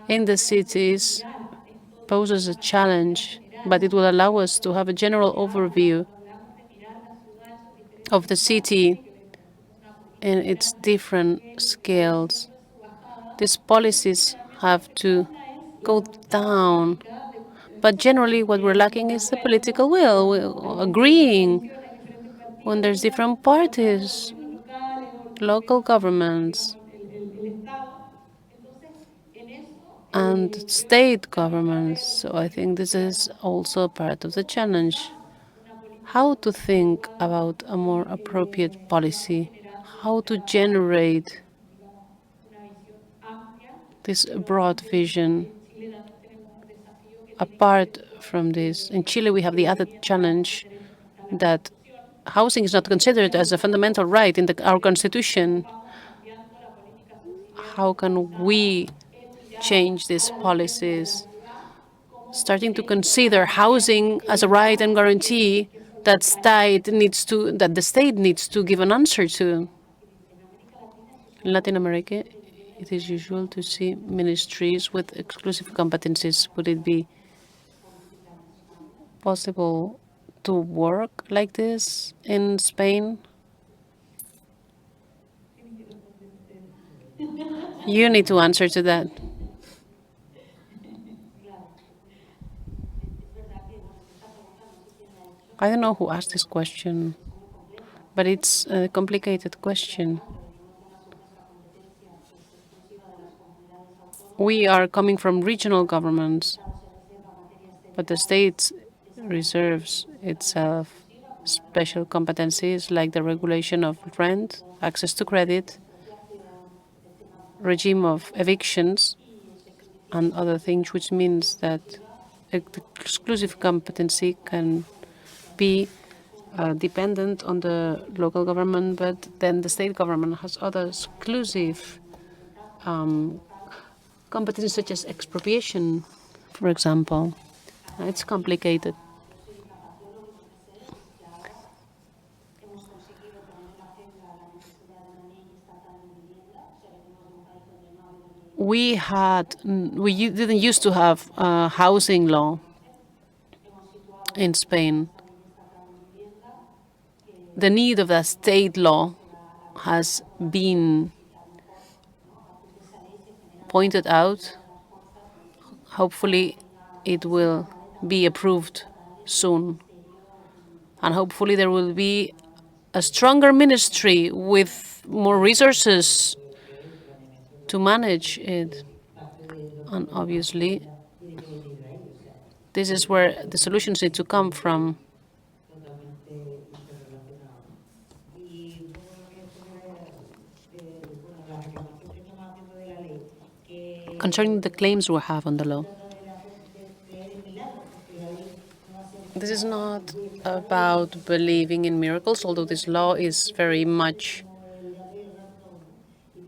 Speaker 1: in the cities poses a challenge, but it will allow us to have a general overview of the city in its different scales. These policies have to go down, but generally what we're lacking is the political will, agreeing when there's different parties, local governments, and state governments. So I think this is also part of the challenge. How to think about a more appropriate policy, how to generate this broad vision. Apart from this, in Chile we have the other challenge that housing is not considered as a fundamental right in our constitution. How can we change these policies, starting to consider housing as a right and guarantee that the state needs to give an answer to? In Latin America, it is usual to see ministries with exclusive competencies. Would it be possible to work like this in Spain? You need to answer to that. I don't know who asked this question, but it's a complicated question. We are coming from regional governments, but the state reserves itself special competencies like the regulation of rent, access to credit, regime of evictions, and other things, which means that exclusive competency can be dependent on the local government, but then the state government has other exclusive competencies such as expropriation, for example. It's complicated. We didn't used to have a housing law in Spain. The need of a state law has been pointed out. Hopefully, it will be approved soon. And hopefully, there will be a stronger ministry with more resources to manage it. And obviously, this is where the solutions need to come from. Concerning the claims we have on the law, this is not about believing in miracles, although this law is very much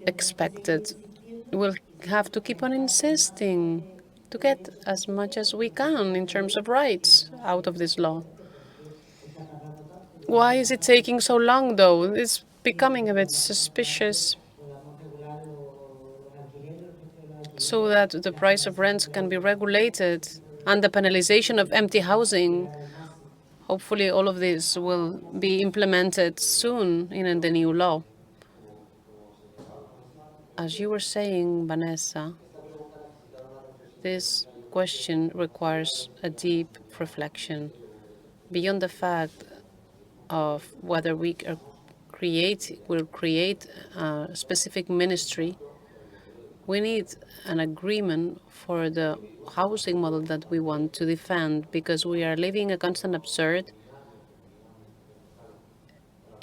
Speaker 1: expected. We'll have to keep on insisting to get as much as we can in terms of rights out of this law. Why is it taking so long, though? It's becoming a bit suspicious, so that the price of rents can be regulated and the penalization of empty housing. Hopefully, all of this will be implemented soon in the new law. As you were saying, Vanessa, this question requires a deep reflection. Beyond the fact of whether we will create a specific ministry, we need an agreement for the housing model that we want to defend, because we are living a constant absurd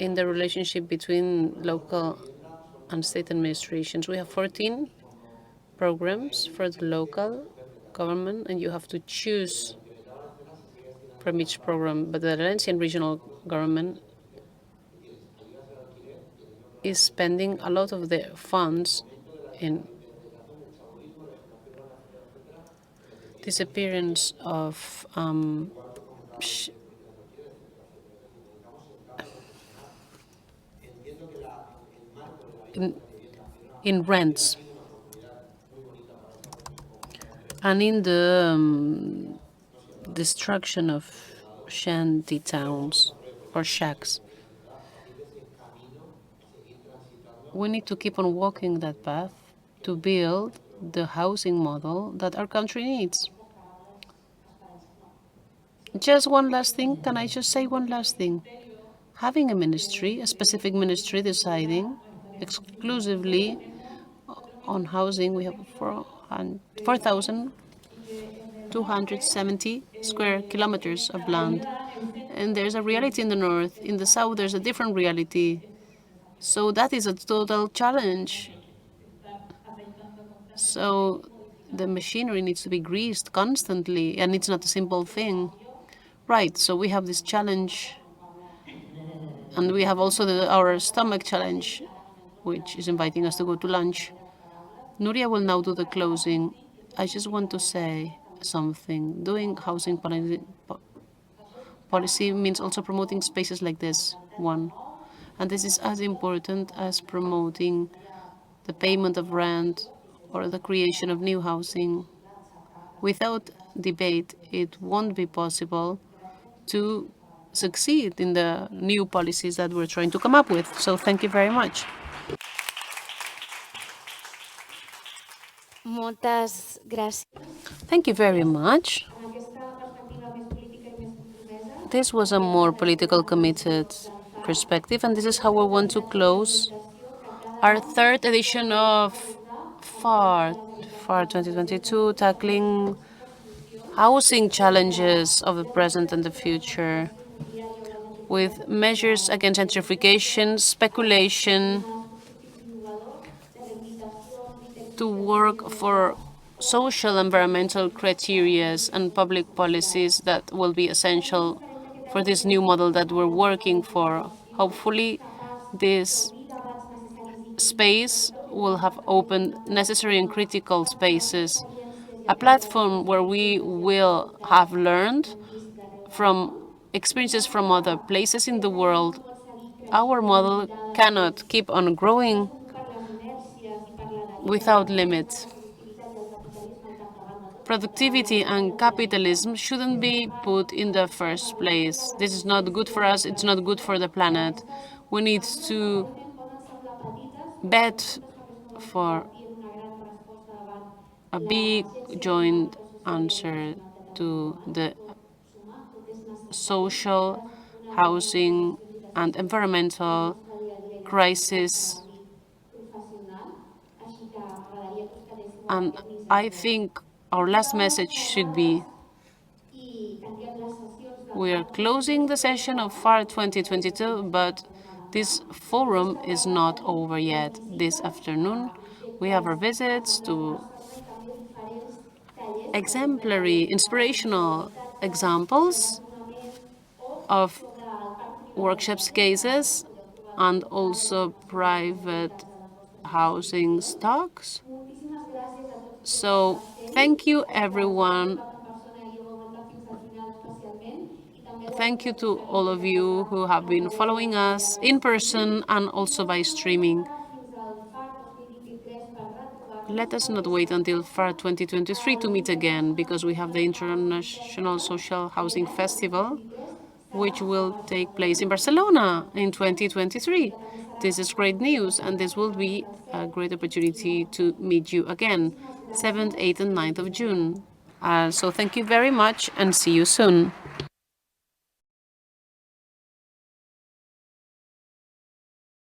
Speaker 1: in the relationship between local and state administrations. We have 14 programs for the local government, and you have to choose from each program. But the Valencian regional government is spending a lot of their funds in disappearance of in rents and in the destruction of shanty towns or shacks. We need to keep on walking that path to build the housing model that our country needs. Just one last thing. Can I just say one last thing? Having a ministry, a specific ministry deciding exclusively on housing, we have 4,270 square kilometers of land. And there's a reality in the north. In the south, there's a different reality. So that is a total challenge. So the machinery needs to be greased constantly, and it's not a simple thing. Right, so we have this challenge, and we have also our stomach challenge, which is inviting us to go to lunch. Nuria will now do the closing. I just want to say something. Doing housing policy means also promoting spaces like this one. And this is as important as promoting the payment of rent or the creation of new housing. Without debate, it won't be possible to succeed in the new policies that we're trying to come up with. So thank you very much.
Speaker 8: Moltes gràcies.
Speaker 1: Thank you very much. This was a more political committed perspective, and this is how we want to close our third edition of FAR 2022, tackling housing challenges of the present and the future, with measures against gentrification, speculation, to work for social environmental criteria and public policies that will be essential for this new model that we're working for. Hopefully, this space will have opened necessary and critical spaces, a platform where we will have learned from experiences from other places in the world. Our model cannot keep on growing without limits. Productivity and capitalism shouldn't be put in the first place. This is not good for us. It's not good for the planet. We need to bet for a big joint answer to the social, housing, and environmental crisis. And I think our last message should be, we are closing the session of FAR 2022, but this forum is not over yet. This afternoon, we have our visits to exemplary, inspirational examples of workshops cases and also private housing stocks. So thank you, everyone. Thank you to all of you who have been following us in person and also by streaming. Let us not wait until FAR 2023 to meet again, because we have the International Social Housing Festival, which will take place in Barcelona in 2023. This is great news, and this will be a great opportunity to meet you again, 7th, 8th, and 9th of June. So thank you very much, and see you soon.